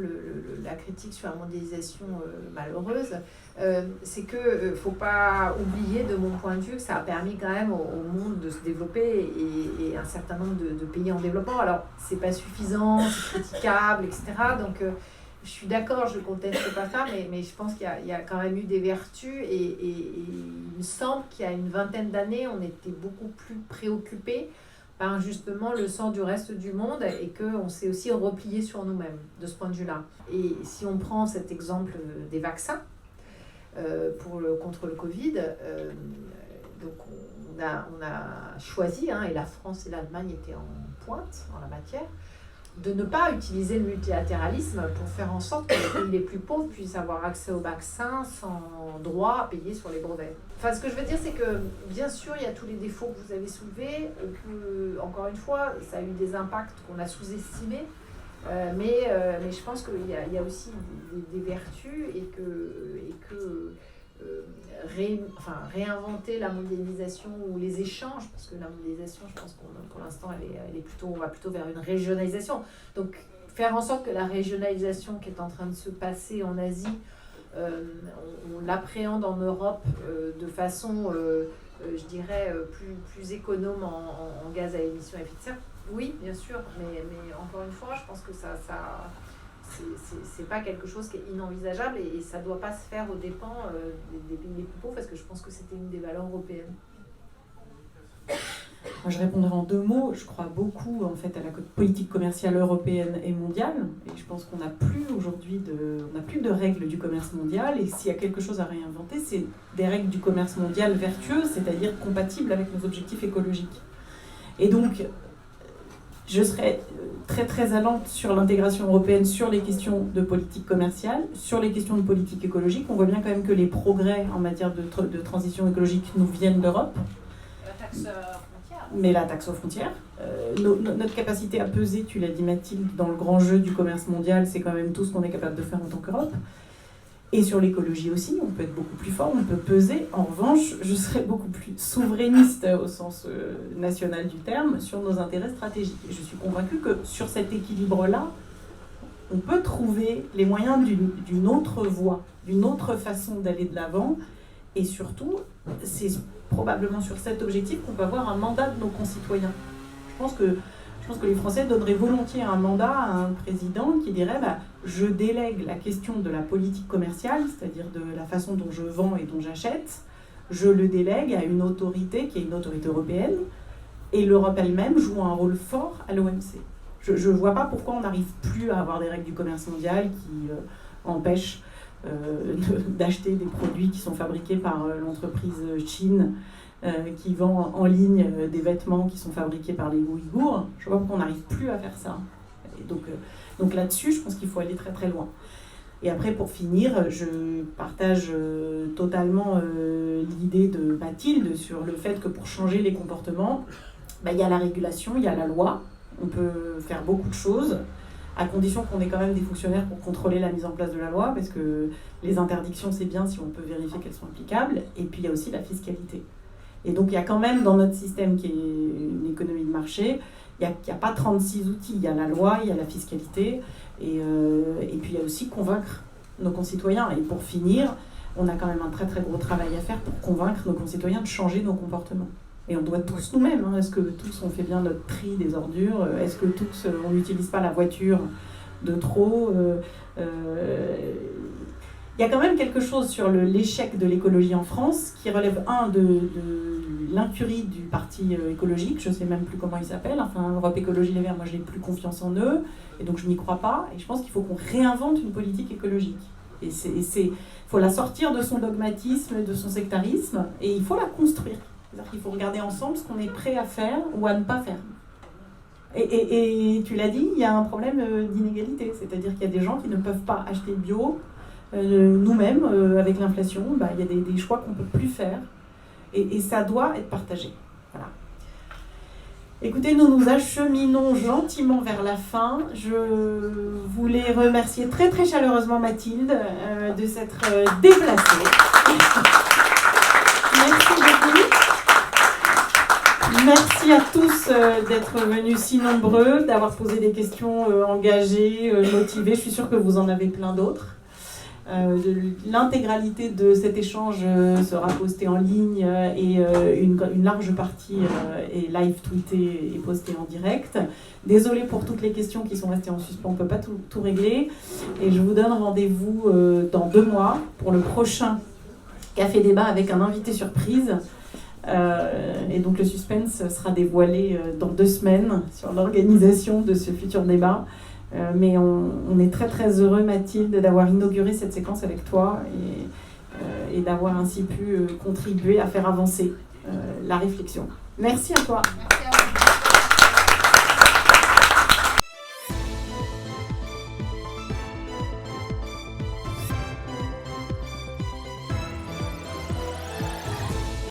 la critique sur la mondialisation malheureuse, c'est que faut pas oublier de mon point de vue que ça a permis quand même au monde de se développer et un certain nombre de pays en développement. Alors c'est pas suffisant, c'est critiquable, etc. Donc je suis d'accord, je ne conteste pas ça, mais je pense qu'il y a quand même eu des vertus et il me semble qu'il y a une vingtaine d'années, on était beaucoup plus préoccupés par justement le sort du reste du monde et qu'on s'est aussi replié sur nous-mêmes de ce point de vue-là. Et si on prend cet exemple des vaccins contre le Covid, donc on a choisi, et la France et l'Allemagne étaient en pointe en la matière, de ne pas utiliser le multilatéralisme pour faire en sorte que les pays les plus pauvres puissent avoir accès aux vaccins sans droit à payer sur les brevets. Enfin, ce que je veux dire, c'est que, bien sûr, il y a tous les défauts que vous avez soulevés, que, encore une fois, ça a eu des impacts qu'on a sous-estimés, mais je pense qu'il y a aussi des vertus et que réinventer la mondialisation ou les échanges, parce que la mondialisation, je pense qu'on pour l'instant, on va plutôt vers une régionalisation. Donc, faire en sorte que la régionalisation qui est en train de se passer en Asie, on l'appréhende en Europe de façon, je dirais, plus économe en gaz à émissions à effet de serre. Oui, bien sûr, mais encore une fois, je pense que ça c'est pas quelque chose qui est inenvisageable et ça doit pas se faire aux dépens des pays les plus pauvres parce que je pense que c'était une des valeurs européennes. Moi, je répondrai en 2 mots. Je crois beaucoup en fait à la politique commerciale européenne et mondiale et je pense qu'on n'a plus aujourd'hui de règles du commerce mondial et s'il y a quelque chose à réinventer, c'est des règles du commerce mondial vertueuses, c'est-à-dire compatibles avec nos objectifs écologiques. Et donc Je serai très très allante sur l'intégration européenne, sur les questions de politique commerciale, sur les questions de politique écologique. On voit bien quand même que les progrès en matière de transition écologique nous viennent d'Europe. La taxe frontière. Mais la taxe aux frontières. Notre capacité à peser, tu l'as dit Mathilde, dans le grand jeu du commerce mondial, c'est quand même tout ce qu'on est capable de faire en tant qu'Europe. Et sur l'écologie aussi, on peut être beaucoup plus fort, on peut peser. En revanche, je serais beaucoup plus souverainiste au sens national du terme sur nos intérêts stratégiques. Et je suis convaincue que sur cet équilibre-là, on peut trouver les moyens d'une autre voie, d'une autre façon d'aller de l'avant. Et surtout, c'est probablement sur cet objectif qu'on peut avoir un mandat de nos concitoyens. Je pense que les Français donneraient volontiers un mandat à un président qui dirait je délègue la question de la politique commerciale, c'est-à-dire de la façon dont je vends et dont j'achète, je le délègue à une autorité qui est une autorité européenne, et l'Europe elle-même joue un rôle fort à l'OMC. Je ne vois pas pourquoi on n'arrive plus à avoir des règles du commerce mondial qui empêchent d'acheter des produits qui sont fabriqués par l'entreprise Chine, qui vend en ligne des vêtements qui sont fabriqués par les Ouïghours. Je ne vois pas pourquoi on n'arrive plus à faire ça. Et donc là-dessus, je pense qu'il faut aller très très loin. Et après, pour finir, je partage totalement l'idée de Mathilde sur le fait que pour changer les comportements, il y a la régulation, il y a la loi. On peut faire beaucoup de choses, à condition qu'on ait quand même des fonctionnaires pour contrôler la mise en place de la loi, parce que les interdictions, c'est bien si on peut vérifier qu'elles sont applicables. Et puis, il y a aussi la fiscalité. Et donc, il y a quand même dans notre système qui est une économie de marché, il n'y a pas 36 outils. Il y a la loi, il y a la fiscalité, et puis il y a aussi convaincre nos concitoyens. Et pour finir, on a quand même un très très gros travail à faire pour convaincre nos concitoyens de changer nos comportements. Et on doit tous nous-mêmes. Est-ce que tous on fait bien notre tri des ordures? Est-ce que tous on n'utilise pas la voiture de trop? Il y a quand même quelque chose sur l'échec de l'écologie en France qui relève, de l'incurie du parti écologique, je ne sais même plus comment il s'appelle, Europe Écologie Les Verts, moi je n'ai plus confiance en eux, et donc je n'y crois pas, et je pense qu'il faut qu'on réinvente une politique écologique. Et il faut la sortir de son dogmatisme, de son sectarisme, et il faut la construire. C'est-à-dire qu'il faut regarder ensemble ce qu'on est prêt à faire ou à ne pas faire. Et tu l'as dit, il y a un problème d'inégalité, c'est-à-dire qu'il y a des gens qui ne peuvent pas acheter bio. Nous-mêmes, avec l'inflation, il y a des choix qu'on ne peut plus faire. Et ça doit être partagé. Voilà. Écoutez, nous nous acheminons gentiment vers la fin. Je voulais remercier très très chaleureusement Mathilde de s'être déplacée. Merci beaucoup. Merci à tous d'être venus si nombreux, d'avoir posé des questions engagées, motivées. Je suis sûre que vous en avez plein d'autres. L'intégralité de cet échange sera postée en ligne et une large partie est live tweetée et postée en direct. Désolée pour toutes les questions qui sont restées en suspens, on ne peut pas tout régler. Et je vous donne rendez-vous dans 2 mois pour le prochain Café Débat avec un invité surprise. Et donc le suspense sera dévoilé dans 2 semaines sur l'organisation de ce futur débat. Mais on est très très heureux, Mathilde, d'avoir inauguré cette séquence avec toi et d'avoir ainsi pu contribuer à faire avancer la réflexion. Merci à toi. Merci.